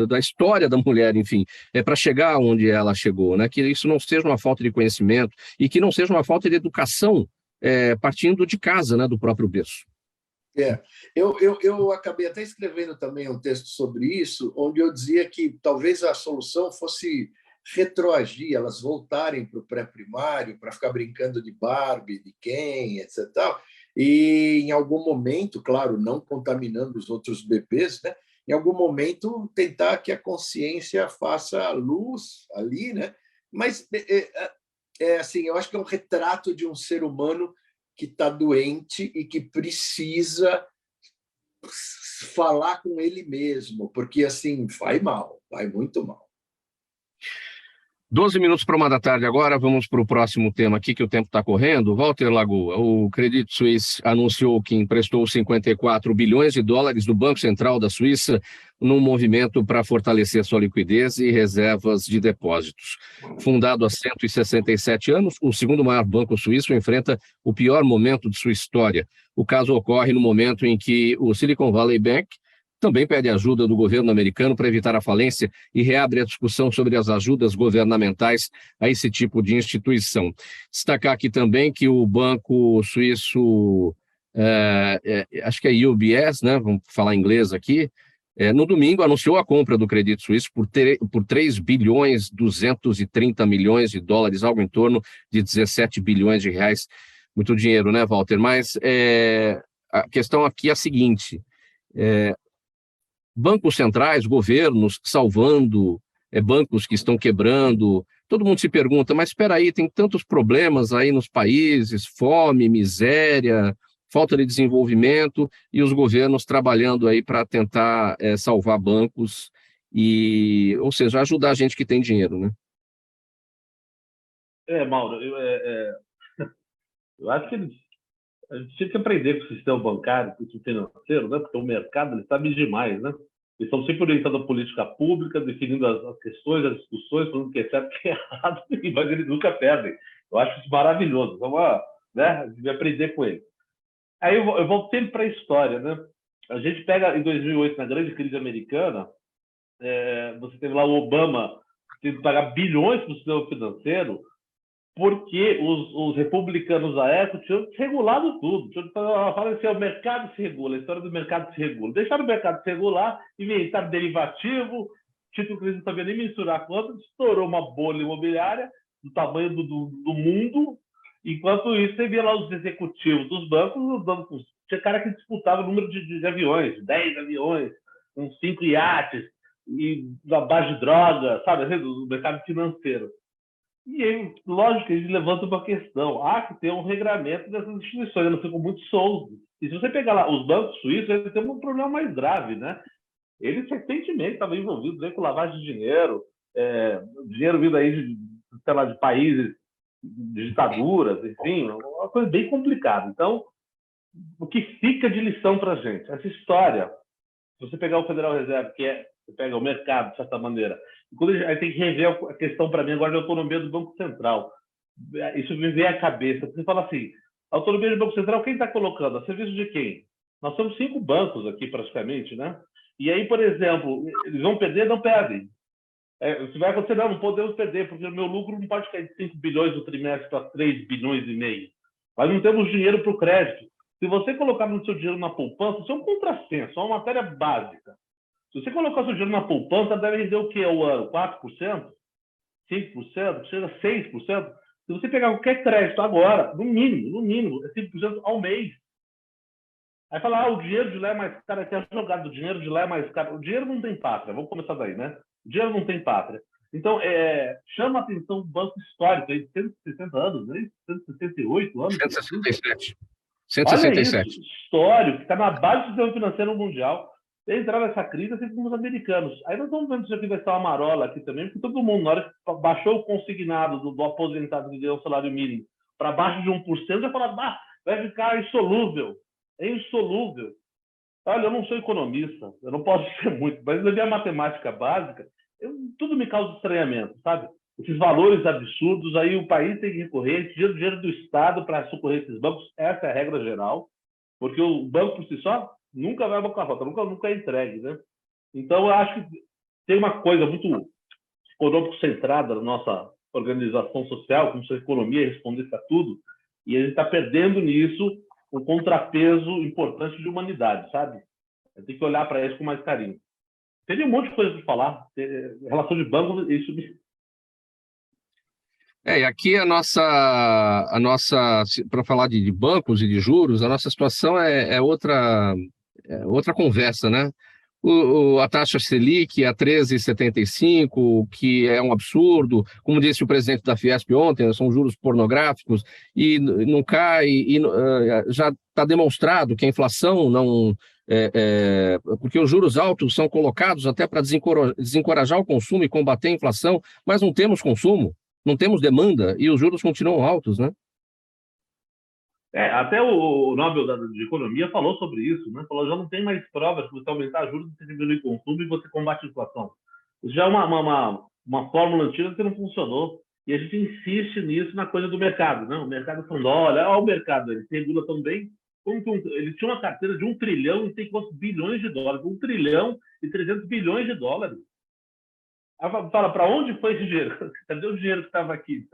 da história da mulher, enfim, para chegar onde ela chegou, né? Que isso não seja uma falta de conhecimento e que não seja uma falta de educação partindo de casa, né, do próprio berço. Eu acabei até escrevendo também um texto sobre isso, onde eu dizia que talvez a solução fosse retroagir, elas voltarem para o pré-primário, para ficar brincando de Barbie, de Ken, etc. E em algum momento, claro, não contaminando os outros bebês, né? Em algum momento tentar que a consciência faça luz ali, né? Mas assim, eu acho que é um retrato de um ser humano que está doente e que precisa falar com ele mesmo, porque assim vai mal, vai muito mal. 12 minutos para 1h da tarde agora, vamos para o próximo tema aqui, que o tempo está correndo. Walter Lagoa, o Credit Suisse anunciou que emprestou 54 bilhões de dólares do Banco Central da Suíça num movimento para fortalecer sua liquidez e reservas de depósitos. Fundado há 167 anos, o segundo maior banco suíço enfrenta o pior momento de sua história. O caso ocorre no momento em que o Silicon Valley Bank também pede ajuda do governo americano para evitar a falência e reabre a discussão sobre as ajudas governamentais a esse tipo de instituição. Destacar aqui também que o banco suíço, acho que é UBS, né? Vamos falar em inglês aqui, no domingo anunciou a compra do Credito Suíço por 3 bilhões 230 milhões de dólares, algo em torno de 17 bilhões de reais. Muito dinheiro, né, Walter? Mas a questão aqui é a seguinte, bancos centrais, governos salvando bancos que estão quebrando, todo mundo se pergunta, mas espera aí, tem tantos problemas aí nos países, fome, miséria, falta de desenvolvimento, e os governos trabalhando aí para tentar salvar bancos, ou seja, ajudar a gente que tem dinheiro, né? Mauro, eu acho que a gente tinha que aprender com o sistema bancário, com o sistema financeiro, né? Porque o mercado ele sabe demais, né? Eles estão sempre orientando a política pública, definindo as questões, as discussões, falando o que é certo e o que é errado, mas eles nunca perdem. Eu acho isso maravilhoso. Então, né? A gente vai aprender com eles. Aí eu volto sempre para a história, né? A gente pega em 2008, na grande crise americana, você teve lá o Obama teve que pagar bilhões para o sistema financeiro, porque os republicanos da época tinham regulado tudo. Falaram assim, o mercado se regula, a história do mercado se regula. Deixaram o mercado se regular, inventaram derivativo, título que eles não sabiam nem mensurar quanto, estourou uma bolha imobiliária do tamanho do mundo. Enquanto isso, você via lá os executivos dos bancos, tinha cara que disputava o número de aviões, 10 aviões, uns 5 iates, e na base de droga, sabe, do mercado financeiro. E aí, lógico, eles levantam uma questão. Há que ter um regramento dessas instituições, elas ficam muito soltas. E se você pegar lá os bancos suíços, eles têm um problema mais grave, né? Eles recentemente estavam envolvidos aí com lavagem de dinheiro, dinheiro vindo aí de países, de ditaduras, enfim, uma coisa bem complicada. Então, o que fica de lição para a gente? Essa história, se você pegar o Federal Reserve, você pega o mercado, de certa maneira, aí tem que rever a questão, para mim, agora, da autonomia do Banco Central. Isso me vem à cabeça. Você fala assim, a autonomia do Banco Central, quem está colocando? A serviço de quem? Nós temos 5 bancos aqui, praticamente, né? E aí, por exemplo, eles vão perder? Não perdem. Se vai acontecer, não podemos perder, porque o meu lucro não pode cair de 5 bilhões no trimestre para 3 bilhões e meio. Nós não temos dinheiro para o crédito. Se você colocar o seu dinheiro na poupança, isso é um contrassenso, é uma matéria básica. Se você colocar o seu dinheiro na poupança, deve render o quê ao ano? 4%? 5%? Chega a 6%? Se você pegar qualquer crédito agora, no mínimo, é 5% ao mês. Aí fala, o dinheiro de lá é mais caro, até jogado, o dinheiro de lá é mais caro. O dinheiro não tem pátria, vamos começar daí, né? O dinheiro não tem pátria. Então, chama a atenção o banco histórico, aí, de 160 anos, né? 168 anos. 167. Olha isso, histórico, que está na base do sistema financeiro mundial. Entrar nessa crise, assim como os americanos. Aí nós estamos vendo que isso aqui vai ser uma marola aqui também, porque todo mundo, na hora que baixou o consignado do aposentado que ganhou o salário mínimo para baixo de 1%, já falaram, vai ficar insolúvel. É insolúvel. Olha, eu não sou economista, eu não posso ser muito, mas na minha matemática básica, tudo me causa estranhamento, sabe? Esses valores absurdos, aí o país tem que recorrer, dinheiro do Estado para socorrer esses bancos, essa é a regra geral, porque o banco por si só nunca vai à bancarrota, nunca é entregue, né? Então, eu acho que tem uma coisa muito econômico-centrada na nossa organização social, como se a economia respondesse a tudo, e a gente está perdendo nisso um contrapeso importante de humanidade, sabe? Tem que olhar para isso com mais carinho. Teria um monte de coisa para falar. Relação de banco, isso me... E aqui a nossa para falar de bancos e de juros, a nossa situação é outra conversa, né? A taxa Selic a 13,75, que é um absurdo, como disse o presidente da Fiesp ontem, são juros pornográficos, e não cai, já está demonstrado que a inflação não... porque os juros altos são colocados até para desencorajar o consumo e combater a inflação, mas não temos consumo, não temos demanda, e os juros continuam altos, né? Até o Nobel de Economia falou sobre isso, né? Falou, já não tem mais provas que você aumentar juros, você diminui o consumo e você combate a inflação. Isso já é uma fórmula antiga que não funcionou. E a gente insiste nisso na coisa do mercado, né? O mercado falando, olha o mercado, ele se regula tão bem, Ele tinha uma carteira de 1 trilhão e tem quantos bilhões de dólares? 1 trilhão e 300 bilhões de dólares. Aí fala, para onde foi esse dinheiro? Cadê o dinheiro que estava aqui?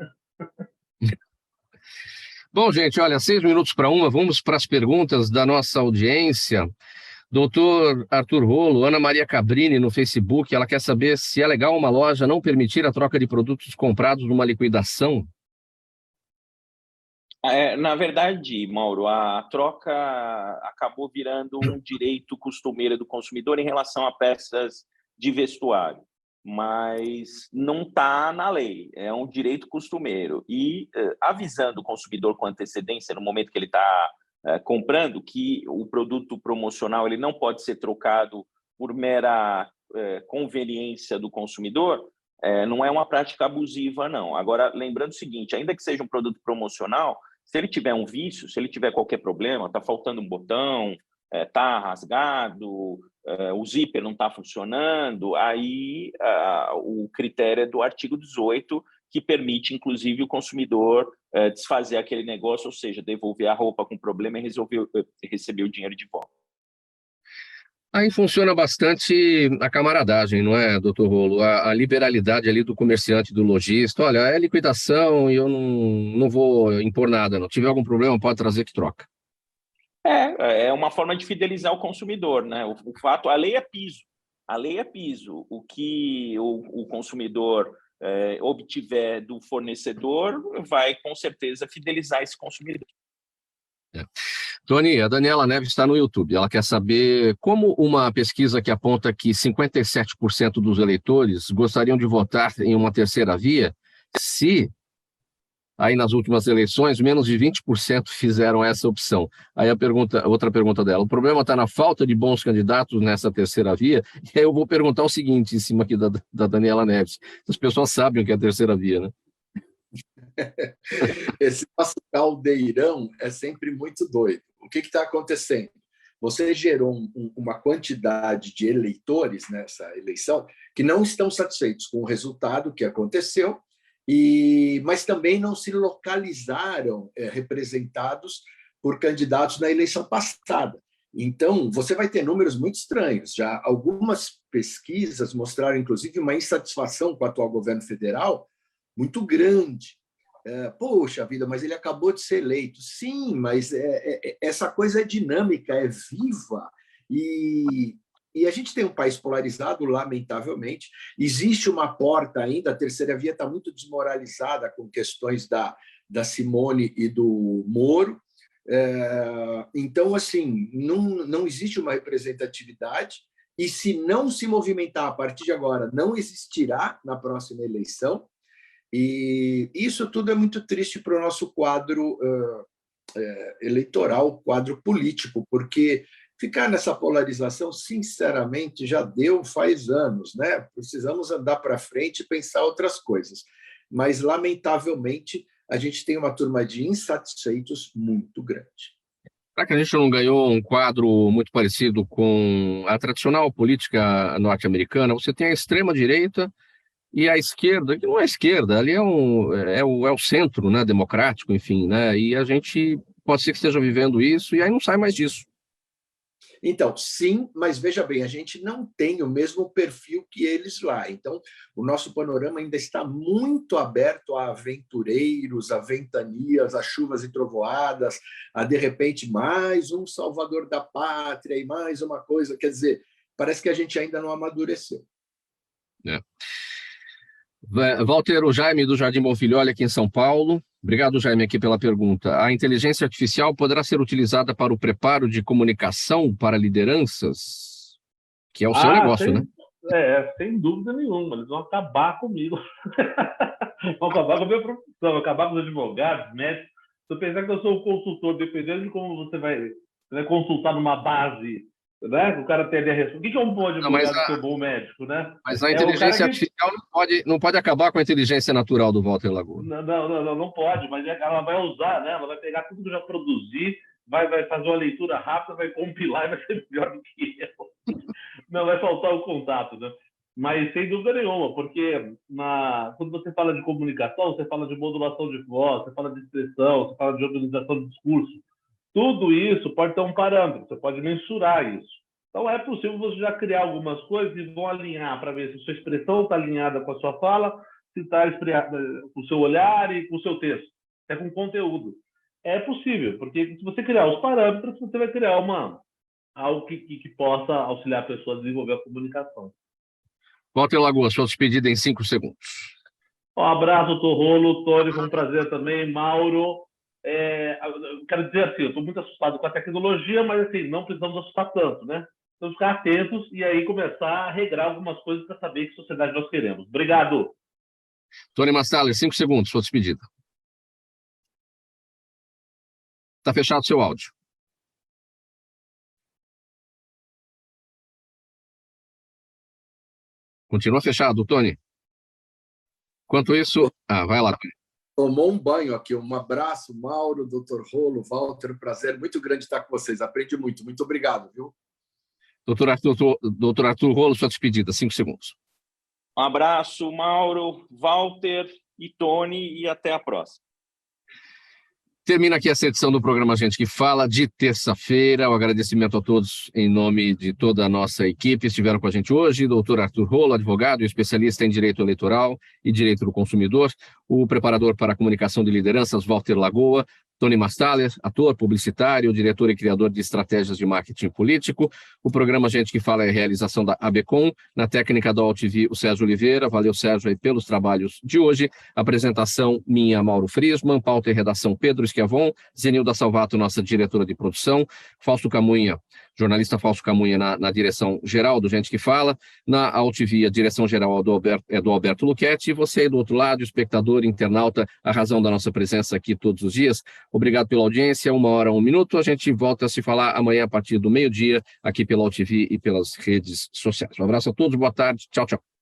Bom, gente, olha, 6 minutos para 1, vamos para as perguntas da nossa audiência. Doutor Arthur Rolo, Ana Maria Cabrini no Facebook, ela quer saber se é legal uma loja não permitir a troca de produtos comprados numa liquidação. Na verdade, Mauro, a troca acabou virando um direito costumeiro do consumidor em relação a peças de vestuário, mas não está na lei, é um direito costumeiro. E avisando o consumidor com antecedência, no momento que ele está comprando, que o produto promocional ele não pode ser trocado por mera conveniência do consumidor, não é uma prática abusiva, não. Agora, lembrando o seguinte, ainda que seja um produto promocional, se ele tiver um vício, se ele tiver qualquer problema, está faltando um botão, está rasgado, o zíper não está funcionando, aí o critério é do artigo 18, que permite, inclusive, o consumidor desfazer aquele negócio, ou seja, devolver a roupa com problema e receber o dinheiro de volta. Aí funciona bastante a camaradagem, não é, doutor Rolo? A liberalidade ali do comerciante, do lojista. Olha, é liquidação e eu não vou impor nada. Não tiver algum problema, pode trazer que troca. É uma forma de fidelizar o consumidor, né? O fato, a lei é piso. A lei é piso. O que o consumidor obtiver do fornecedor vai, com certeza, fidelizar esse consumidor. Tony, a Daniela Neves está no YouTube. Ela quer saber como uma pesquisa que aponta que 57% dos eleitores gostariam de votar em uma terceira via, se aí nas últimas eleições menos de 20% fizeram essa opção. Aí outra pergunta dela, o problema está na falta de bons candidatos nessa terceira via? E aí eu vou perguntar o seguinte, em cima aqui da Daniela Neves, as pessoas sabem o que é a terceira via, né? Esse nosso caldeirão é sempre muito doido. O que está acontecendo? Você gerou uma quantidade de eleitores nessa eleição que não estão satisfeitos com o resultado que aconteceu, mas também não se localizaram representados por candidatos na eleição passada. Então, você vai ter números muito estranhos. Já algumas pesquisas mostraram, inclusive, uma insatisfação com o atual governo federal muito grande. Poxa vida, mas ele acabou de ser eleito. Sim, mas essa coisa é dinâmica, é viva. E a gente tem um país polarizado, lamentavelmente. Existe uma porta ainda, a terceira via está muito desmoralizada com questões da Simone e do Moro. Então, assim, não existe uma representatividade, e se não se movimentar a partir de agora, não existirá na próxima eleição. E isso tudo é muito triste para o nosso quadro eleitoral, quadro político, porque ficar nessa polarização, sinceramente, já deu faz anos, né? Precisamos andar para frente e pensar outras coisas. Mas, lamentavelmente, a gente tem uma turma de insatisfeitos muito grande. Será que a gente não ganhou um quadro muito parecido com a tradicional política norte-americana? Você tem a extrema-direita e a esquerda, que não é esquerda, ali é o centro, né, democrático, enfim, né? E a gente pode ser que esteja vivendo isso e aí não sai mais disso. Então, sim, mas veja bem, a gente não tem o mesmo perfil que eles lá. Então, o nosso panorama ainda está muito aberto a aventureiros, a ventanias, a chuvas e trovoadas, a, de repente, mais um salvador da pátria e mais uma coisa. Quer dizer, parece que a gente ainda não amadureceu. Walter, o Jaime do Jardim Bonfilholi, aqui em São Paulo. Obrigado, Jaime, aqui pela pergunta. A inteligência artificial poderá ser utilizada para o preparo de comunicação para lideranças? Que é o seu negócio, né? Sem dúvida nenhuma. Eles vão acabar comigo. Vão acabar com a minha profissão, vão acabar com os advogados, médicos. Se eu pensar que eu sou um consultor, dependendo de como você vai consultar numa base, né? O cara tem a resposta. O que é um bom advogado ser um bom médico, né? Mas a inteligência artificial não pode acabar com a inteligência natural do Walter Lagoa. Não pode, mas ela vai usar, né? Ela vai pegar tudo que eu já produzi, vai fazer uma leitura rápida, vai compilar e vai ser melhor do que eu. Não vai faltar o contato, né? Mas sem dúvida nenhuma, porque quando você fala de comunicação, você fala de modulação de voz, você fala de expressão, você fala de organização de discurso. Tudo isso pode ter um parâmetro, você pode mensurar isso. Então, é possível você já criar algumas coisas e vão alinhar para ver se a sua expressão está alinhada com a sua fala, se está com o seu olhar e com o seu texto, até com o conteúdo. É possível, porque se você criar os parâmetros, você vai criar algo que possa auxiliar a pessoa a desenvolver a comunicação. Walter Lagoa, sua despedida em 5 segundos. Um abraço, doutor Rolo, Tony, foi um prazer também, Mauro. Eu quero dizer assim, eu estou muito assustado com a tecnologia, mas assim, não precisamos assustar tanto, né? Então, ficar atentos e aí começar a regrar algumas coisas para saber que sociedade nós queremos. Obrigado. Tony Mastalli, 5 segundos, sua despedida. Está fechado o seu áudio. Continua fechado, Tony. Enquanto isso... vai lá, Tony. Tomou um banho aqui. Um abraço, Mauro, doutor Rolo, Walter, prazer muito grande estar com vocês. Aprendi muito. Muito obrigado, viu? Doutor Arthur Rolo, sua despedida, 5 segundos. Um abraço, Mauro, Walter e Tony, e até a próxima. Termina aqui essa edição do programa Gente que Fala, de terça-feira. O agradecimento a todos em nome de toda a nossa equipe. Estiveram com a gente hoje, doutor Arthur Rolo, advogado e especialista em direito eleitoral e direito do consumidor, o preparador para a comunicação de lideranças, Walter Lagoa, Tony Mastalli, ator, publicitário, diretor e criador de estratégias de marketing político. O programa Gente que Fala é a realização da ABCom, na técnica da AltV, o Sérgio Oliveira. Valeu, Sérgio, aí pelos trabalhos de hoje. Apresentação minha, Mauro Friesman, pauta e redação Pedro Schiavon, Zenilda Salvato, nossa diretora de produção, Fausto Camunha, jornalista Fausto Camunha na direção geral do Gente que Fala, na AltV a direção geral é do Alberto Luchetti, e você aí do outro lado, espectador, internauta, a razão da nossa presença aqui todos os dias. Obrigado pela audiência, 1h, 1 minuto. A gente volta a se falar amanhã a partir do meio-dia, aqui pela AltV e pelas redes sociais. Um abraço a todos, boa tarde, tchau, tchau.